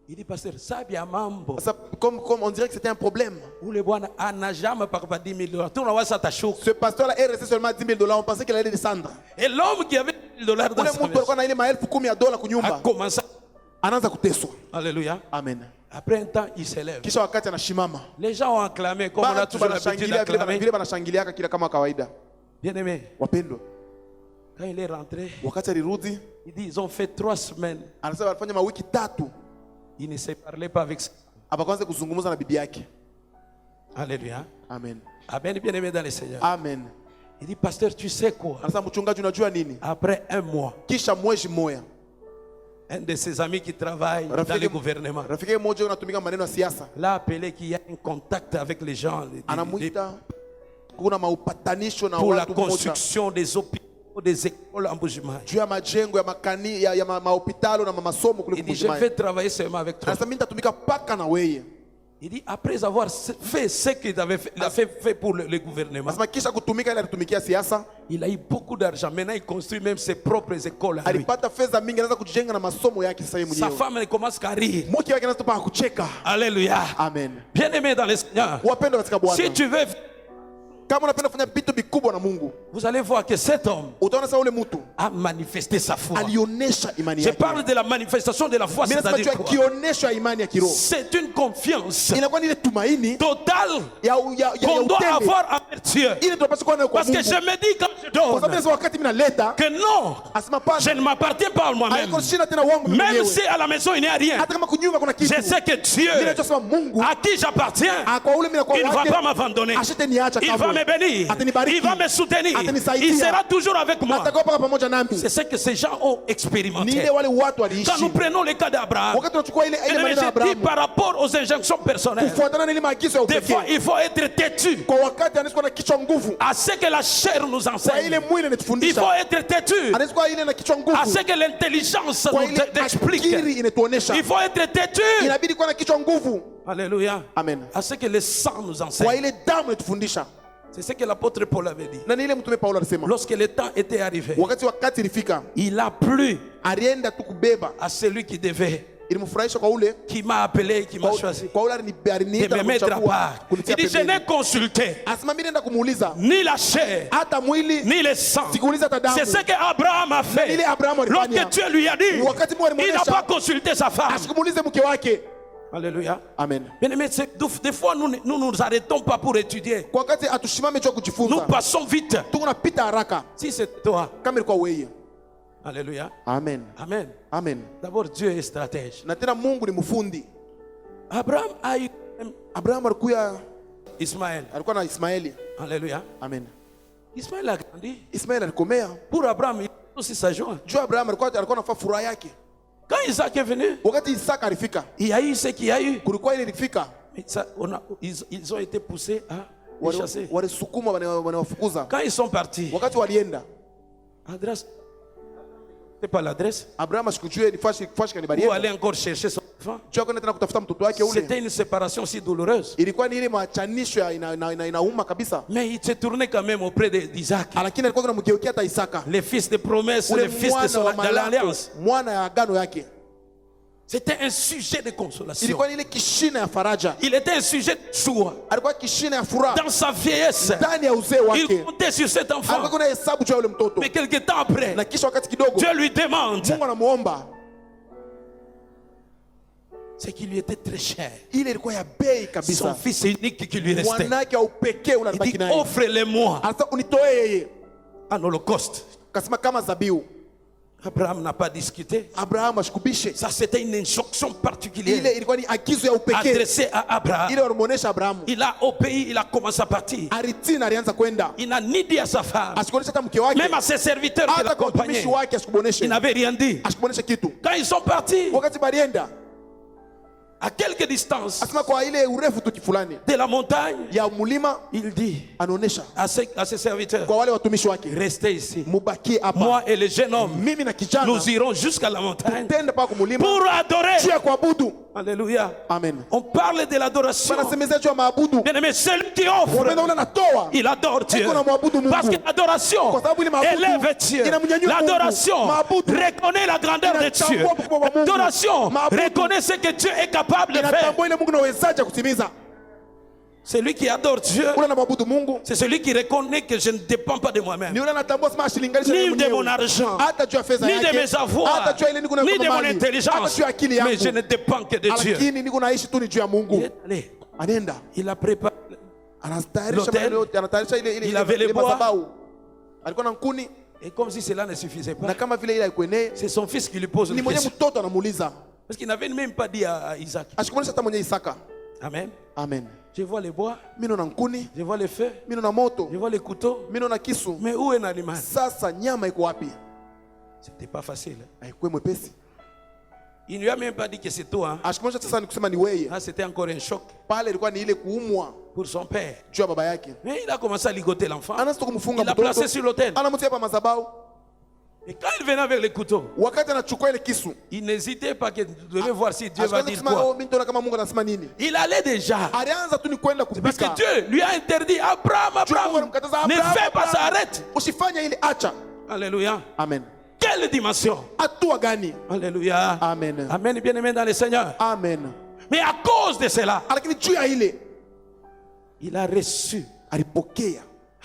S1: Il dit, pasteur, ça bien mambo.
S2: Sasa comme on dirait que c'était un problème.
S1: Ule bwana ana jamais par $10,000. Tu unaweza atashuka.
S2: Ce pasteur là est resté seulement $10,000, on pensait qu'il allait descendre.
S1: Et l'homme qui avait $10,000 dans
S2: Ule
S1: sa
S2: mtu
S1: maison
S2: alikuwa na ile $10,000
S1: a
S2: kunyumba,
S1: commencé.
S2: anaanza kuteswa.
S1: Alléluia.
S2: Amen.
S1: Après un temps, il s'élève.
S2: Kisha wakati anashimama,
S1: Les gens ont acclamé comme on a
S2: batu
S1: toujours l'habitude
S2: banashangilia
S1: d'acclamer.
S2: vile banashangiliaka kila kama kawaida.
S1: Bien-aimé,
S2: Wapendwa,
S1: quand il est rentré,
S2: wakati alirudi,
S1: il dit, ils ont fait 3 semaines.
S2: anasema alifanya mawiki 3
S1: il ne se parlait pas avec ça.
S2: Abakwanza kuzungumza na bibi yake.
S1: Alléluia.
S2: Amen.
S1: Amen, bien aimé dans le Seigneur.
S2: Amen.
S1: Il dit, pasteur, tu sais quoi?
S2: Anasema mchungaji, unajua nini?
S1: Après un mois,
S2: Kisha mwezi moja,
S1: un de ses amis qui travaille dans le gouvernement
S2: rafiki mmoja unatumika maneno ya siasa,
S1: l'a appelé qu'il y a un contact avec les gens
S2: anamuita kuna maupatanisho na
S1: pour la
S2: watu mmoja
S1: construction des hôpitaux, des écoles en Bujumayi.
S2: juu ya majengo ya makani ya mahopitalo na masomo kule
S1: Il dit, je
S2: Bujumayi.
S1: vais travailler seulement avec toi.
S2: Anasema mimi nitatumika paka na wewe.
S1: Il dit, après avoir fait ce qu'il avait fait, il a fait pour le gouvernement,
S2: Anasema kisha kutumika ile alitumikia siasa,
S1: il a eu beaucoup d'argent. Maintenant, il construit même ses propres écoles à lui.
S2: alipata fedha mingi, anaanza kujenga na masomo yake sasa yeye
S1: Sa
S2: mwenyewe.
S1: femme, elle commence à rire.
S2: Mke wake anaanza pa kucheka.
S1: Alléluia.
S2: Amen.
S1: Bien aimé dans le Seigneur.
S2: Wapendwa katika Bwana,
S1: Si tu veux,
S2: kama unapenda kufanya vitu vikubwa na Mungu,
S1: vous allez voir que cet homme
S2: utaona sasa ule mtu
S1: a manifesté sa foi.
S2: alionyesha imani
S1: Je
S2: yake.
S1: parle de la manifestation de la foi,
S2: Mimi nasema juu
S1: c'est-à-dire
S2: ya
S1: quoi?
S2: kionyesho ya imani ya kiroho.
S1: C'est une confiance
S2: Inakuwa ni ile tumaini
S1: totale
S2: ya
S1: qu'on doit
S2: utende.
S1: avoir envers Dieu.
S2: Ile tunapaswa kuwa nayo kwa
S1: Parce que
S2: Mungu.
S1: je me dis quand je
S2: Kwa sababu
S1: donne
S2: nasema wakati mimi naleta,
S1: que non,
S2: asema
S1: je
S2: pana,
S1: ne m'appartiens pas à moi-même.
S2: haiko shina tena wangu mimi
S1: Même
S2: mwenyewe.
S1: si à la maison il n'y a rien,
S2: Hata kama kunyuma kuna kitu,
S1: je sais que Dieu,
S2: mimi nachosema Mungu,
S1: à qui j'appartiens,
S2: kwa ule mimi nakuwa
S1: il ne va
S2: wake,
S1: pas m'abandonner.
S2: ashite niacha
S1: Il va
S2: kamwe.
S1: me bénir.
S2: Atanibariki.
S1: Il va me soutenir.
S2: Atanisaidia.
S1: Il sera toujours avec moi.
S2: Atakuwa paka pamoja nami.
S1: C'est ce que ces gens ont
S2: Ni
S1: expérimenté.
S2: ile wale watu
S1: Quand nous
S2: waliishi.
S1: prenons le cas d'Abraham,
S2: Wakati tunachukua ile
S1: je
S2: maneno ya
S1: dis
S2: Abrahamu,
S1: par rapport aux injonctions personnelles,
S2: kufuatana na ile maagizo ya
S1: des fois
S2: upekee.
S1: il faut être têtu
S2: Kwa wakati anaweza kuwa na kichwa nguvu.
S1: à ce que la chair nous
S2: Kwa
S1: enseigne.
S2: ile mwili
S1: Il
S2: inatufundisha.
S1: faut être têtu
S2: Anaweza kuwa ile na kichwa nguvu.
S1: à ce que l'intelligence
S2: Kwa
S1: nous
S2: ile
S1: explique.
S2: akili inatuonesha.
S1: Il faut être têtu.
S2: Inabidi kuwa na kichwa nguvu.
S1: Alléluia.
S2: Amen.
S1: À ce que le sang nous
S2: Kwa
S1: enseigne.
S2: ile damu inatufundisha.
S1: C'est ce que l'apôtre Paul avait dit.
S2: Na ni ile mtume Paulo alisema.
S1: Lorsque le temps était arrivé,
S2: Wakati ilifika,
S1: il a plu
S2: alienda tu kubeba.
S1: à celui qui devait,
S2: Ilimfurahisha kwa ule
S1: qui m'a appelé, qui m'a choisi,
S2: kwa ule
S1: de
S2: aliniita
S1: me
S2: na
S1: mettre à
S2: kunichagua,
S1: part. Il
S2: kunitia
S1: dit, je n'ai
S2: pembeni.
S1: consulté
S2: Asema mimi nenda kumuuliza
S1: ni la chair,
S2: hata mwili
S1: ni le sang.
S2: sikuuliza hata damu.
S1: C'est ce qu'Abraham a fait.
S2: Ile Abrahamu alifanya.
S1: Lorsque Dieu lui a dit,
S2: Wakati Mungu
S1: il n'a
S2: alimuonesha,
S1: pas consulté sa femme.
S2: Asikumuulize mke wake.
S1: Alléluia.
S2: Amen.
S1: Bien aimé, des fois nous ne nous arrêtons pas pour étudier.
S2: Kwa wakati atushimame jua
S1: Nous
S2: kujifunza.
S1: passons vite.
S2: Tunapita haraka
S1: Si c'est toi.
S2: kama ilikuwa wewe.
S1: Alléluia.
S2: Amen.
S1: Amen.
S2: Amen.
S1: D'abord, Dieu est stratège.
S2: Na tena Mungu ni mfundi.
S1: Abraham a eu
S2: Abrahamu
S1: Ismaël.
S2: alikuwa na Ismaeli.
S1: Alléluia.
S2: Amen.
S1: Ismaël a grandi.
S2: Ismaeli alikomea.
S1: Pour Abraham, il a aussi sa joie.
S2: Juu Abrahamu alikuwa anafaa furaha yake.
S1: Quand Isaac est venu,
S2: Wakati Isaka alifika,
S1: il y a eu ce qu'il y a eu.
S2: kulikuwa ile ilifika.
S1: Mais ça, ils ont été poussés à les chasser.
S2: Walisukuma wanawafukuza.
S1: Quand ils sont partis,
S2: Wakati walienda,
S1: adresse, c'est pas l'adresse,
S2: Abrahamu asikujue ni fashi
S1: ou
S2: kanibalienda.
S1: aller encore chercher son enfant.
S2: Juu akaenda tena kutafuta mtoto wake ule.
S1: C'était une séparation si douloureuse.
S2: Ilikuwa ni ile machanisho inauma kabisa.
S1: Mais il se tournait quand même auprès d'Isaac,
S2: Lakini alikuwa anamgeukia hata Isaka.
S1: le fils de promesse,
S2: Ule
S1: le fils de l'alliance.
S2: mwana ya agano yake.
S1: C'était un sujet de consolation.
S2: Ilikuwa ni ile kishina ya faraja.
S1: Il était un sujet de joie.
S2: Alikuwa kishina ya furaha.
S1: Dans sa vieillesse,
S2: Ndani ya uzee
S1: il
S2: wake.
S1: comptait sur cet enfant.
S2: Alikuwa kuna hesabu juu ya yule mtoto.
S1: Mais quelque temps après,
S2: Na kisha wakati kidogo,
S1: Dieu lui demande
S2: Mungu anamuomba.
S1: ce qui lui était très cher.
S2: Ile ilikuwa ya bei
S1: Son
S2: kabisa.
S1: fils unique qui lui restait.
S2: Mwanake wa upekee
S1: Il
S2: unabaki
S1: dit,
S2: naye.
S1: offre-le-moi
S2: Anasema unitoe yeye.
S1: en holocauste.
S2: Kasema kama zabiu.
S1: Abraham n'a pas discuté.
S2: Abrahamu ashikubishe.
S1: Ça, c'était une injonction particulière
S2: Ile ilikuwa ni agizo ya upekee.
S1: adressée à Abraham.
S2: Ile walimuonesha Abrahamu.
S1: Il a obéi, il a commencé à partir.
S2: Aritii na alianza kwenda.
S1: Il n'a ni dit à sa femme,
S2: Asikuonesha hata mke wake.
S1: même à ses serviteurs qui
S2: Hata kwa
S1: l'accompagnaient.
S2: mtumishi wake asikuboneshe.
S1: Il n'avait rien dit.
S2: Asikuboneshe kitu.
S1: Quand ils sont partis,
S2: Wakati balienda,
S1: à quelque distance
S2: asema kwa ile urefu tu fulani
S1: de la montagne,
S2: ya mulima,
S1: il dit
S2: anaonesha
S1: à ses serviteurs,
S2: kwa wale watumishi wake,
S1: restez ici.
S2: mubakie hapa.
S1: Moi et le jeune homme,
S2: Mimi na kijana
S1: nous irons jusqu'à la montagne
S2: tenda pa kumulima
S1: pour adorer.
S2: juu ya kuabudu.
S1: Alléluia.
S2: Amen.
S1: On parle de l'adoration.
S2: Banasemezea juu ya maabudu.
S1: Bien aimé, celui qui offre,
S2: Wapenda ule anatoa.
S1: il adore Dieu.
S2: Eko na muabudu Mungu.
S1: Parce que l'adoration
S2: Kwa sababu ile maabudu
S1: élève Dieu.
S2: inamnyanyua Mungu.
S1: L'adoration
S2: Maabudu
S1: reconnaît la grandeur de Dieu.
S2: inatambua ukubwa wa Mungu.
S1: L'adoration
S2: Maabudu
S1: reconnaît ce que Dieu est capable de faire.
S2: inatambua ile Mungu nawezaje kutimiza.
S1: Celui qui adore Dieu,
S2: Ule anamwabudu Mungu
S1: c'est celui qui reconnaît que je ne dépends pas de moi-même,
S2: ni ule anatambua sema ashilinganisha
S1: ni
S2: yeye
S1: de mon
S2: mwenyewe.
S1: argent,
S2: Hata juu ya fedha
S1: ni de
S2: yake,
S1: mes avoirs,
S2: hata juu ya ile niko na
S1: ni de mon
S2: mali, hata
S1: intelligence,
S2: juu ya akili
S1: mais je
S2: yangu.
S1: ne dépends que de Dieu.
S2: Lakini niko naishi tu ni juu ya
S1: Il
S2: Mungu.
S1: est allé,
S2: Anaenda
S1: il a préparé.
S2: anatayarisha
S1: L'hôtel.
S2: maneno yote, anatayarisha ile
S1: Il avait les bois.
S2: madhabahu. Alikuwa na nkuni
S1: Et comme si cela ne suffisait
S2: na
S1: pas,
S2: kama vile ile haikuenee,
S1: c'est son fils qui lui pose
S2: ni
S1: une
S2: mwenye
S1: question.
S2: mtoto anamuuliza,
S1: Parce qu'il n'avait même pas dit à Isaac.
S2: Ashikumaanisha hata mwenye Isaka.
S1: Amen.
S2: Amen.
S1: Je vois les bois,
S2: Mimi naona nkuni,
S1: je vois les feux,
S2: mimi naona moto,
S1: je vois les couteaux.
S2: mimi naona kisu.
S1: Mais où est l'animal?
S2: Sasa nyama iko wapi?
S1: C'était pas facile.
S2: Haikuwa mwepesi.
S1: Il ne lui a même pas dit que c'est toi. Hein.
S2: Ashikumaanisha sasa ni kusema ni wewe.
S1: Ah, c'était encore un choc
S2: Pale ilikuwa ni ile kuumwa
S1: pour son père.
S2: juu ya baba yake.
S1: Mais il a commencé à ligoter l'enfant.
S2: Anaanza kumfunga
S1: Il l'a placé
S2: mtoto.
S1: sur l'autel.
S2: Anamtia hapa madhabahu.
S1: Et quand il venait avec les couteaux,
S2: Wakati anachukua ile kisu.
S1: il n'hésitait pas que devait voir si Dieu va
S2: Ashikumaanisha
S1: dire
S2: kusema
S1: quoi.
S2: oh, mimi nitaona kama Mungu anasema nini.
S1: Il allait déjà.
S2: Alianza tu ni kwenda
S1: Parce que
S2: kupika.
S1: Dieu lui a interdit, Abraham, Abraham, ne fais pas ça, arrête.
S2: Usifanye ile, acha.
S1: Alléluia.
S2: Amen.
S1: Quelle dimension.
S2: Hatua gani?
S1: Alléluia.
S2: Amen.
S1: Amen, bien-aimé dans le Seigneur.
S2: Amen.
S1: Mais à cause de cela,
S2: Lakini juu ya ile
S1: il a reçu.
S2: alipokea.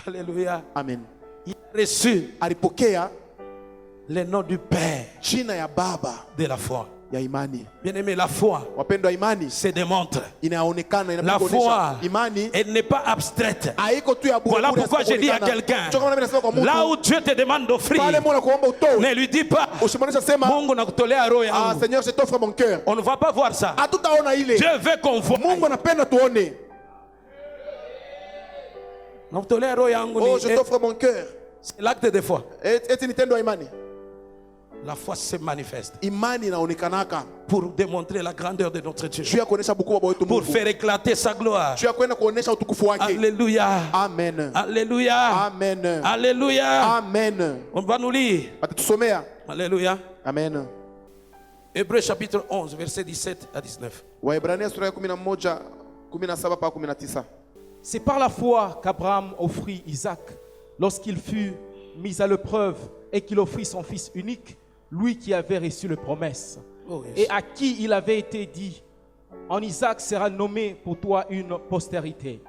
S1: Alléluia.
S2: Amen.
S1: Il a reçu
S2: Alipokea
S1: le nom du Père
S2: jina ya baba
S1: de la foi.
S2: ya imani.
S1: Bien-aimé, la foi
S2: Wapendwa, imani
S1: se démontre.
S2: inaonekana,
S1: La foi,
S2: inaonyesha. Imani
S1: elle n'est pas abstraite.
S2: haiko tu ya bure.
S1: Voilà
S2: bure,
S1: pourquoi je dis à quelqu'un,
S2: Ndio maana mimi nasema kwa mtu,
S1: là où Dieu te demande d'offrir,
S2: pale Mungu anakuomba utoe,
S1: ne lui dis pas,
S2: usimaanisha sema
S1: Mungu nakutolea roho
S2: ah,
S1: yangu.
S2: Seigneur, je t'offre mon cœur.
S1: On ne va pas voir ça.
S2: Hatutaona ile.
S1: Dieu veut qu'on voit.
S2: Mungu anapenda tuone.
S1: Nakutolea roho yangu
S2: Oh,
S1: ni-
S2: je t'offre mon cœur.
S1: c'est l'acte de foi.
S2: Eti ni tendo ya imani.
S1: La foi se manifeste
S2: Imani inaonekanaka
S1: pour démontrer la grandeur de notre Dieu,
S2: juu ya kuonesha ukubwa wa wetu
S1: pour
S2: Mungu,
S1: faire éclater sa gloire.
S2: juu ya kwenda kuonesha utukufu wake.
S1: Alléluia.
S2: Amen.
S1: Alléluia.
S2: Amen.
S1: Alléluia.
S2: Amen.
S1: On va nous lire.
S2: Atatusomea.
S1: Alléluia.
S2: Amen.
S1: Hébreux chapitre 11, versets 17 à 19.
S2: Waebrania sura ya 11 17 mpaka 19.
S3: C'est par la foi qu'Abraham offrit Isaac lorsqu'il fut mis à l'épreuve et qu'il offrit son fils unique, lui qui avait reçu la promesse
S1: Oh, yes.
S3: et à qui il avait été dit, en Isaac sera nommé pour toi une postérité.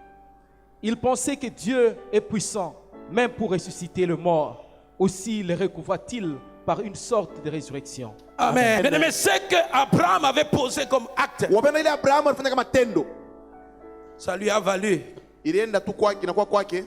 S3: Il pensait que Dieu est puissant, même pour ressusciter le mort. Aussi le recouvra-t-il par une sorte de résurrection.
S1: Amen. Mais ce que Abraham avait posé comme acte,
S2: Wapenda ile Abrahamu alifanya kama tendo.
S1: ça lui a valu
S2: Ilienda tu kwake, inakuwa kwake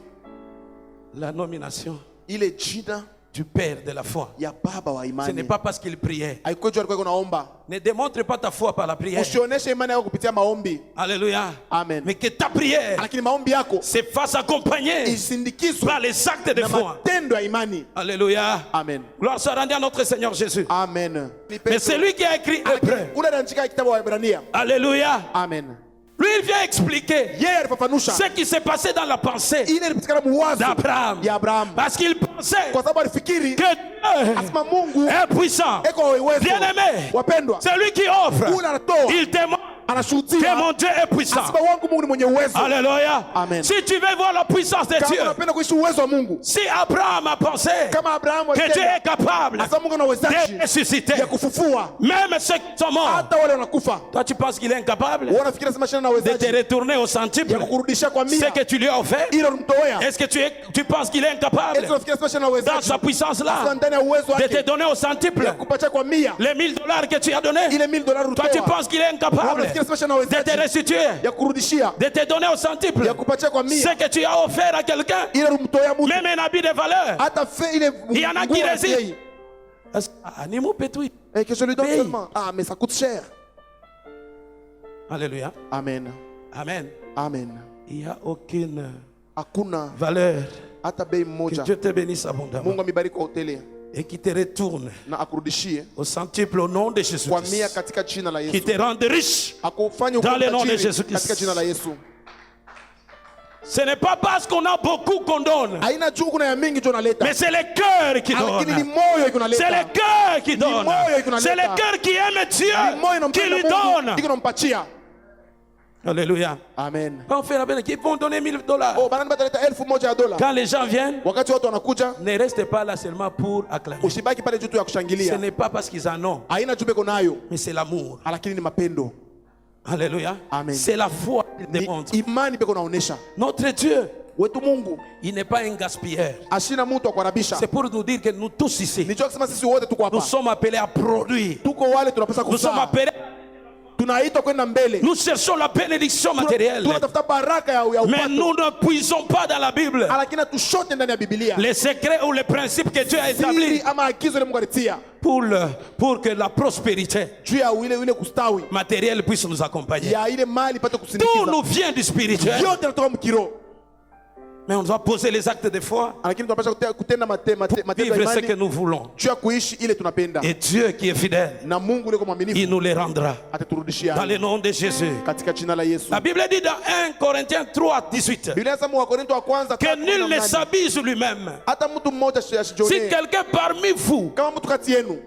S1: la nomination
S2: ile jina
S1: du Père de la foi.
S2: ya baba wa
S1: Ce
S2: imani.
S1: n'est pas parce qu'il priait.
S2: Haikuwa juu alikuwa naomba.
S1: Ne démontre pas ta foi par la prière.
S2: Usionyeshe imani yako kupitia maombi.
S1: Alléluia.
S2: Amen.
S1: Mais que ta prière
S2: Lakini maombi yako
S1: se fasse accompagner
S2: isindikizwe
S1: par les actes de
S2: na
S1: foi.
S2: matendo ya imani.
S1: Alléluia.
S2: Amen.
S1: Gloire soit rendue à notre Seigneur Jésus.
S2: Amen.
S1: Mais c'est lui qui a écrit Hébreux.
S2: Ule anaandika kitabu wa Waebrania.
S1: Alléluia.
S2: Amen.
S1: Lui, il vient expliquer
S2: Yeye alifafanusha
S1: ce qui s'est passé dans la pensée
S2: ile ilipitikana muwazo
S1: d'Abraham.
S2: ya Abraham,
S1: Parce qu'il pensait
S2: kwa sababu alifikiri
S1: que Dieu
S2: asema Mungu
S1: est puissant.
S2: eko uwezo.
S1: Bien-aimé,
S2: Wapendwa,
S1: c'est lui qui offre.
S2: ule anatoa,
S1: Il témoigne que
S2: anashuhudia
S1: mon Dieu est puissant.
S2: asema wangu Mungu ni mwenye uwezo.
S1: Alléluia.
S2: Amen.
S1: Si tu veux voir la puissance de
S2: Kama
S1: Dieu,
S2: unapenda kuishi uwezo wa Mungu,
S1: si Abraham a pensé
S2: kama Abrahamu
S1: que Dieu
S2: alitenda,
S1: est capable
S2: asema Mungu ana
S1: de
S2: uwezaji
S1: ressusciter,
S2: ya kufufua
S1: même ceux qui sont morts,
S2: hata wale wanakufa.
S1: toi tu penses qu'il est incapable
S2: Wewe unafikiri sema shina na
S1: de te
S2: uwezaji
S1: retourner au centuple
S2: ya kukurudisha kwa
S1: ce
S2: mia
S1: que tu lui as offert?
S2: ile ulimtoa?
S1: Est-ce que tu penses qu'il est incapable
S2: Eti unafikiri sema shina na
S1: dans
S2: uwezaji
S1: sa puissance
S2: asema
S1: là
S2: ndani ya uwezo
S1: de te
S2: wake
S1: donner au centuple
S2: ya kupatia kwa mia
S1: les $1000 que tu as donné?
S2: ile $1000
S1: Toi tu
S2: utoa?
S1: penses qu'il est
S2: Wewe
S1: incapable
S2: unafikiri sema shina na
S1: de te
S2: uwezaji
S1: restituer,
S2: ya kurudishia
S1: de te donner au centuple
S2: ya kupatia kwa mia
S1: ce que tu as offert à quelqu'un,
S2: ile ulimtoa mtu
S1: même un habit de valeur?
S2: hata fe ile
S1: Il y en a qui
S2: nguo ya
S1: résistent.
S2: bei.
S1: Animaux pétouis.
S2: Et que je lui donne
S1: Paye.
S2: seulement. Ah, mais ça coûte cher.
S1: Alléluia.
S2: Amen.
S1: Amen.
S2: Amen.
S1: Il n'y a aucune
S2: Hakuna
S1: valeur.
S2: hata bei
S1: Que
S2: mmoja.
S1: Dieu te bénisse abondamment
S2: Mungu amibariki kwa hoteli
S1: et qui te retourne
S2: na akurudishie
S1: au centuple au nom de
S2: kwa mia
S1: Jésus-Christ.
S2: katika jina la
S1: Qui
S2: Yesu.
S1: te rende riche.
S2: Akufanye
S1: Dans le nom de
S2: tajiri
S1: Jésus-Christ.
S2: katika jina la Yesu.
S1: Ce n'est pas parce qu'on a beaucoup qu'on donne,
S2: Haina juu kuna ya mingi ndio naleta.
S1: mais c'est le cœur qui
S2: Lakini ni
S1: donne.
S2: moyo iko
S1: C'est
S2: naleta.
S1: le cœur qui donne.
S2: moyo iko naleta.
S1: C'est le cœur qui aime
S2: Ni
S1: Dieu
S2: moyo
S1: qui lui
S2: inampenda Mungu
S1: donne.
S2: iko nampatia.
S1: Alléluia.
S2: Amen.
S1: Quand on fait la peine, ils vont donner $1000.
S2: Oh, banani bataleta $1000.
S1: Quand les gens viennent,
S2: Wakati watu wanakuja,
S1: ne restez pas là seulement pour acclamer.
S2: usibaki pale juu tu ya
S1: Ce
S2: kushangilia.
S1: n'est pas parce qu'ils en ont,
S2: Haina juu beko nayo,
S1: mais c'est l'amour.
S2: lakini ni mapendo.
S1: Alléluia.
S2: Amen.
S1: C'est la foi qui
S2: Ni
S1: démontre.
S2: imani beko naonesha.
S1: Notre Dieu,
S2: Wetu Mungu
S1: il n'est pas un gaspilleur.
S2: ashina mtu akuharabisha.
S1: C'est pour nous dire que nous tous ici,
S2: Nicho kusema sisi wote tuko
S1: nous
S2: hapa.
S1: sommes appelés à produire.
S2: Tuko wale tunapaswa
S1: Nous sommes
S2: kuzaa.
S1: appelés
S2: tunaitwa kwenda mbele.
S1: Nous cherchons la bénédiction matérielle.
S2: Tunatafuta baraka ya
S1: Mais
S2: upako.
S1: nous ne puisons pas dans la Bible
S2: Lakini tushote ndani ya Biblia.
S1: les secrets ou les principes que Dieu a
S2: Siri
S1: établis
S2: ama agizo ile Mungu alitia
S1: pour que la prospérité
S2: juu ya ile kustawi
S1: matérielle puisse nous accompagner.
S2: ya ile mali ipate
S1: Tout
S2: kusindikiza.
S1: nous vient du spirituel.
S2: Yote yanatoka mkiro.
S1: Mais on doit poser les actes de foi,
S2: Lakini tunapaswa kutenda matendo ya
S1: vivre ce que
S2: imani
S1: nous voulons.
S2: juu ya kuishi ile tunapenda.
S1: Et Dieu qui est fidèle,
S2: Na Mungu ile kwa
S1: il
S2: mwaminifu
S1: nous les rendra.
S2: ataturudishia
S1: Dans le nom de Jésus.
S2: katika jina la Yesu.
S1: La Bible dit dans 1 Corinthiens 3, 18
S2: Biblia inasema wa Korinto wa kwanza
S1: que nul ne s'abuse lui-même.
S2: hata mtu mmoja
S1: Si
S2: asijionee.
S1: quelqu'un parmi vous
S2: Kama mtu kati yenu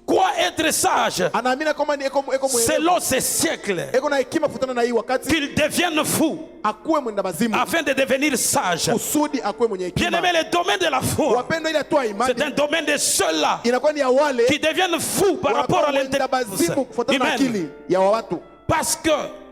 S1: croit être sage
S2: anaamini kama ni eko mwerevu,
S1: selon ces siècles,
S2: eko na hekima kufutana na hii wakati,
S1: qu'il devienne fou
S2: akuwe mwenda mazimu
S1: afin de devenir sage.
S2: kusudi akuwe mwenye
S1: Bien
S2: hekima.
S1: aimé, le domaine de la foi,
S2: Wapendwa, ile hatua ya imani
S1: c'est un domaine de ceux-là
S2: inakuwa ni ya wale
S1: qui deviennent fous par rapport à
S2: wanakuwa mwenda
S1: l'intelligence
S2: mazimu kufuatana na
S1: humaine.
S2: akili ya watu,
S1: Parce que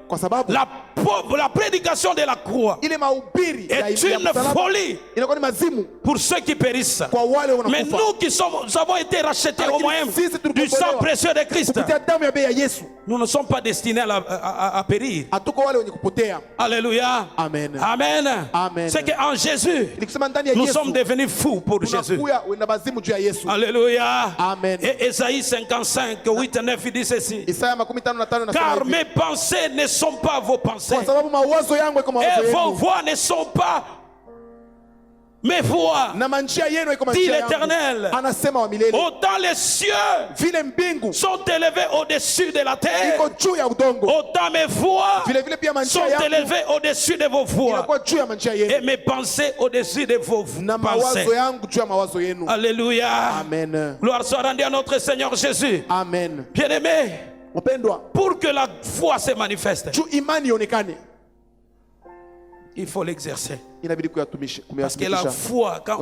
S2: kwa sababu
S1: la prédication de la croix
S2: ile mahubiri ya
S1: est une
S2: msalaba
S1: folie
S2: inakuwa ni mazimu
S1: pour ceux qui périssent.
S2: kwa wale
S1: Mais
S2: wanakufa.
S1: nous qui nous avons été rachetés au moyen du sang précieux de Christ,
S2: Kupitia damu ya bei ya Yesu
S1: nous ne sommes pas destinés à périr.
S2: hatuko wale wenye kupotea.
S1: Alléluia.
S2: Amen.
S1: Amen.
S2: Amen.
S1: C'est qu'en Jésus,
S2: Nikusema ndani ya
S1: nous
S2: Yesu
S1: sommes devenus fous pour Jésus.
S2: tunakuya wenda mazimu juu ya Yesu.
S1: Alléluia.
S2: Amen.
S1: Et Ésaïe 55, 8 et 9, il dit ceci.
S2: Isaya 55 nasema
S1: Car
S2: hivi,
S1: mes pensées ne sont pas vos pensées,
S2: kwa sababu mawazo yangu iko mawazo
S1: et vos
S2: yenu
S1: voix ne sont pas mes voix,
S2: na manjia yenu iko
S1: dit
S2: manjia yangu,
S1: l'Éternel.
S2: anasema wa milele.
S1: Autant les cieux
S2: Vile mbingu
S1: sont élevés au-dessus de la terre,
S2: iko juu ya udongo,
S1: autant mes voix
S2: vile vile pia
S1: sont
S2: manjia yangu
S1: élevées au-dessus de vos voix,
S2: inakuwa juu ya manjia
S1: et
S2: yenu
S1: mes pensées au-dessus de vos
S2: na
S1: pensées.
S2: mawazo yangu juu ya mawazo yenu.
S1: Alléluia.
S2: Amen.
S1: Gloire soit rendue à notre Seigneur Jésus.
S2: Amen.
S1: Bien-aimés,
S2: Wapendwa,
S1: pour que la foi se manifeste,
S2: juu imani ionekane
S1: il faut l'exercer.
S2: inabidi kuyatumisha,
S1: Parce que la
S2: kuyatumikisha.
S1: foi, quand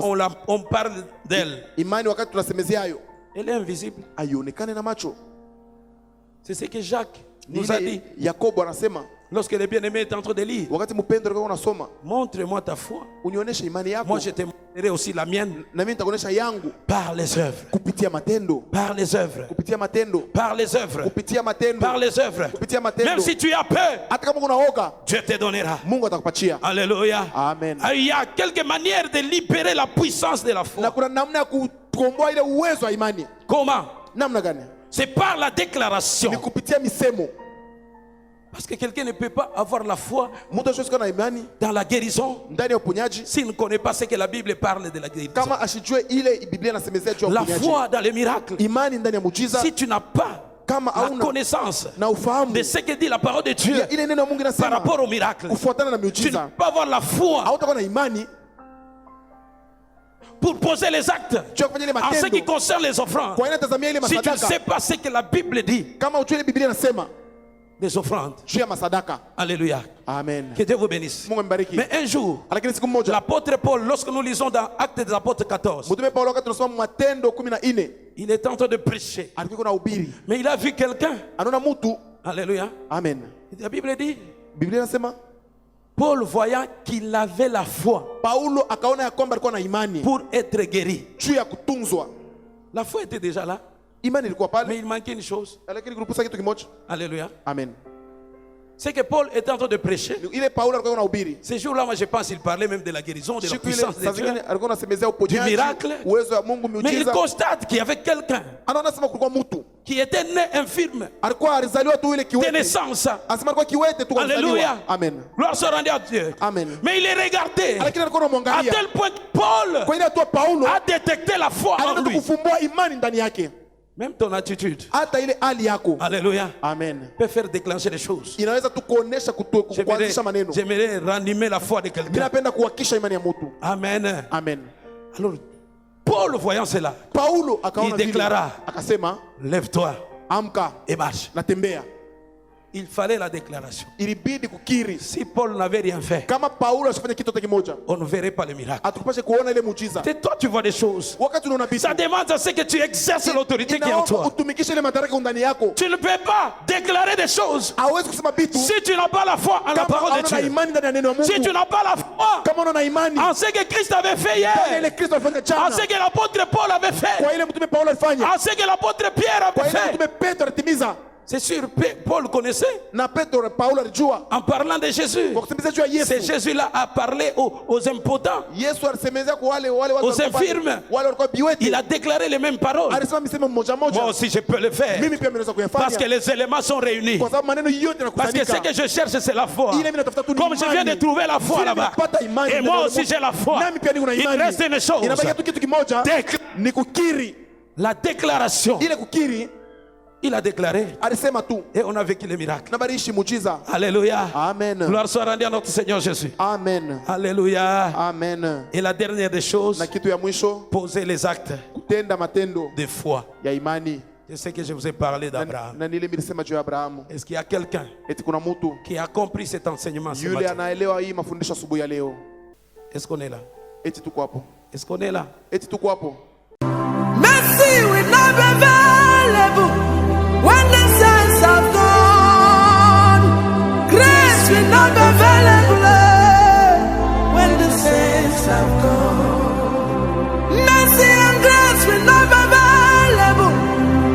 S1: on parle d'elle,
S2: Imani wakati tunasemezea hayo
S1: elle est invisible.
S2: haionekane na macho.
S1: C'est ce que Jacques
S2: Ni
S1: nous a
S2: ile
S1: dit
S2: Yakobo anasema
S1: lorsque le bien-aimé est en train de lire.
S2: wakati mpendo alikuwa unasoma,
S1: Montre-moi ta foi.
S2: unionyeshe imani yako
S1: Moi, je te montrerai aussi la mienne
S2: na mimi nitakuonyesha yangu
S1: par les œuvres.
S2: kupitia matendo,
S1: Par les œuvres.
S2: kupitia matendo,
S1: Par les œuvres.
S2: kupitia matendo,
S1: Par les œuvres.
S2: kupitia matendo.
S1: Même si tu as peur,
S2: Hata kama kuna oga,
S1: Dieu te donnera.
S2: Mungu atakupatia.
S1: Alléluia.
S2: Amen.
S1: Il y a quelques manières de libérer la puissance de la
S2: Na
S1: foi.
S2: kuna namna ya kukomboa ile uwezo wa imani.
S1: Comment?
S2: Namna gani?
S1: C'est par la déclaration.
S2: Ni kupitia misemo.
S1: Parce que quelqu'un ne peut pas avoir la foi
S2: Mtu asiwezi kuwa na imani
S1: dans la guérison
S2: ndani ya uponyaji
S1: s'il ne connaît pas ce que la Bible parle de la guérison.
S2: kama asijue ile Biblia inasemezea juu ya
S1: La
S2: uponyaji.
S1: foi dans les miracles.
S2: Imani ndani ya muujiza
S1: Si tu n'as pas
S2: kama
S1: la
S2: hauna
S1: connaissance
S2: na ufahamu
S1: de ce que dit la parole de Dieu
S2: ya ile neno ya Mungu
S1: par
S2: inasema
S1: rapport au miracle,
S2: kufuatana na
S1: tu ne
S2: miujiza,
S1: peux pas avoir la foi
S2: hautakuwa na imani
S1: pour poser les actes
S2: juu ya kufanya ile
S1: en ce qui
S2: matendo
S1: concerne les offrandes.
S2: kwa aina tazamia ile
S1: Si tu ne sais
S2: masadaka.
S1: pas ce que la Bible dit
S2: Kama ujue ile Biblia inasema
S1: des offrandes.
S2: juu ya masadaka.
S1: Alléluia.
S2: Amen.
S1: Que Dieu vous bénisse.
S2: Mungu ambariki.
S1: Mais un jour,
S2: Lakini siku moja
S1: l'apôtre Paul, lorsque nous lisons dans Actes des Apôtres 14,
S2: mtume Paulo wakati tunasoma Matendo 14
S1: il est en train de prêcher.
S2: alikuwa na ubiri,
S1: Mais il a vu quelqu'un.
S2: anaona mtu.
S1: Alléluia.
S2: Amen.
S1: La Bible dit,
S2: Biblia inasema
S1: Paul voyant qu'il avait la foi
S2: Paulo akaona ya kwamba alikuwa na imani
S1: pour être guéri.
S2: juu ya kutunzwa.
S1: La foi était déjà là,
S2: Imani ilikuwa
S1: mais
S2: pale,
S1: il manquait une chose.
S2: lakini kulipusa kitu kimoja.
S1: Alléluia.
S2: Amen.
S1: C'est que Paul était en train de prêcher.
S2: Ile Paulo alikuwa na ubiri.
S1: Ces jours-là, moi je pense qu'il parlait même de la guérison, de la
S2: Siku ile
S1: puissance de
S2: saa
S1: Dieu.
S2: zingine alikuwa anasemezea
S1: Du
S2: uponyaji,
S1: miracle.
S2: uwezo wa Mungu,
S1: Mais il
S2: miujiza.
S1: constate qu'il y avait quelqu'un
S2: Anaona sema kulikuwa mtu
S1: qui était né infirme
S2: alikuwa alizaliwa tu ile
S1: de
S2: kiwete.
S1: naissance.
S2: Anasema alikuwa kiwete tu
S1: Alléluia.
S2: alizaliwa. Amen.
S1: Gloire soit rendue à Dieu.
S2: Amen.
S1: Mais il est regardé
S2: Lakini alikuwa
S1: à
S2: anamwangalia.
S1: tel point que Paul
S2: Kwa ile hatua Paulo
S1: a détecté la foi en
S2: anaanza
S1: lui.
S2: kufumbua imani ndani yake.
S1: Même ton attitude,
S2: Hata ile hali yako.
S1: alléluia,
S2: Amen.
S1: peut faire déclencher des choses.
S2: Inaweza tu kuonesha kuanzisha maneno.
S1: J'aimerais ranimer la foi de quelqu'un.
S2: Ninapenda kuhakisha imani ya mtu.
S1: Amen.
S2: Amen.
S1: Alors, Paul, voyant cela,
S2: Paulo akaona
S1: Il
S2: vile,
S1: déclara.
S2: akasema
S1: lève-toi
S2: amka
S1: et marche.
S2: natembea.
S1: Il fallait la déclaration.
S2: Ilibidi kukiri.
S1: Si Paul n'avait rien fait,
S2: Kama Paulo asifanye kitu hata kimoja,
S1: on ne verrait pas le miracle.
S2: atukupashe kuona ile muujiza.
S1: C'est toi, tu vois des choses.
S2: Wakati unaona vitu,
S1: Ça demande à ce que tu exerces l'autorité qui est en
S2: inaomba
S1: toi.
S2: utumikishe ile madaraka ndani yako.
S1: Tu ne peux pas déclarer des choses
S2: Hawezi kusema vitu
S1: si tu n'as pas la foi en la
S2: kama
S1: parole de
S2: hauna
S1: Dieu.
S2: imani ndani ya neno la
S1: Si tu
S2: Mungu.
S1: n'as pas la foi
S2: Kama unaona imani
S1: en ce que Christ avait fait
S2: ndani ya
S1: hier,
S2: ile Kristo alifanya
S1: en
S2: jana,
S1: ce que l'apôtre Paul avait fait,
S2: kwa ile mtume Paulo alifanya,
S1: en ce que l'apôtre Pierre
S2: kwa
S1: avait
S2: ile
S1: fait,
S2: mtume Petro alitimiza,
S1: C'est sûr, Paul connaissait.
S2: Na Petro Paulo alijua.
S1: En parlant de Jésus.
S2: Kwa kusemeza juu ya Yesu.
S1: C'est Jésus-là a parlé aux impotents.
S2: Yesu alisemezea kwa wale watu
S1: aux infirmes.
S2: Wale walikuwa biwete.
S1: Il a déclaré les mêmes paroles.
S2: Alisema misemo moja moja.
S1: Moi aussi je peux le faire.
S2: Mimi pia naweza kuyafanya.
S1: Parce que les éléments sont réunis.
S2: Kwa sababu maneno yote
S1: parce que ce que je cherche c'est la foi.
S2: Ile mimi natafuta tu
S1: comme je viens de trouver la foi là-bas. Et moi aussi j'ai la foi.
S2: Nami pia niko na imani.
S1: Il reste une chose.
S2: Inabaki tu kitu kimoja. Ni kukiri.
S1: La déclaration.
S2: Ile kukiri.
S1: Il a déclaré.
S2: Alisema tu.
S1: Et on a vécu les miracles.
S2: Na barishi muujiza.
S1: Alléluia.
S2: Amen.
S1: Gloire soit rendue à notre Seigneur Jésus.
S2: Amen.
S1: Alléluia.
S2: Amen.
S1: Et la dernière des choses.
S2: Na kitu ya mwisho.
S1: Poser les actes.
S2: Kutenda matendo.
S1: De foi.
S2: Ya imani.
S1: C'est ce que je vous ai parlé d'Abraham.
S2: Na nile nilisema juu ya Abrahamu.
S1: Est-ce qu'il y a quelqu'un
S2: eti kuna mtu
S1: qui a compris cet enseignement ce
S2: yule
S1: matin?
S2: anaelewa hii mafundisho asubuhi ya leo?
S1: Est-ce qu'on est là?
S2: Eti tuko hapo.
S1: Est-ce qu'on est là?
S2: Eti tuko hapo.
S4: Mercy will not be available when the saints have gone. Grace will not be available when the saints have gone. Mercy and grace will not be available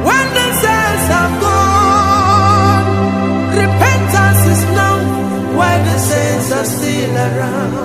S4: when the saints have gone. Repentance is known while the saints are still around.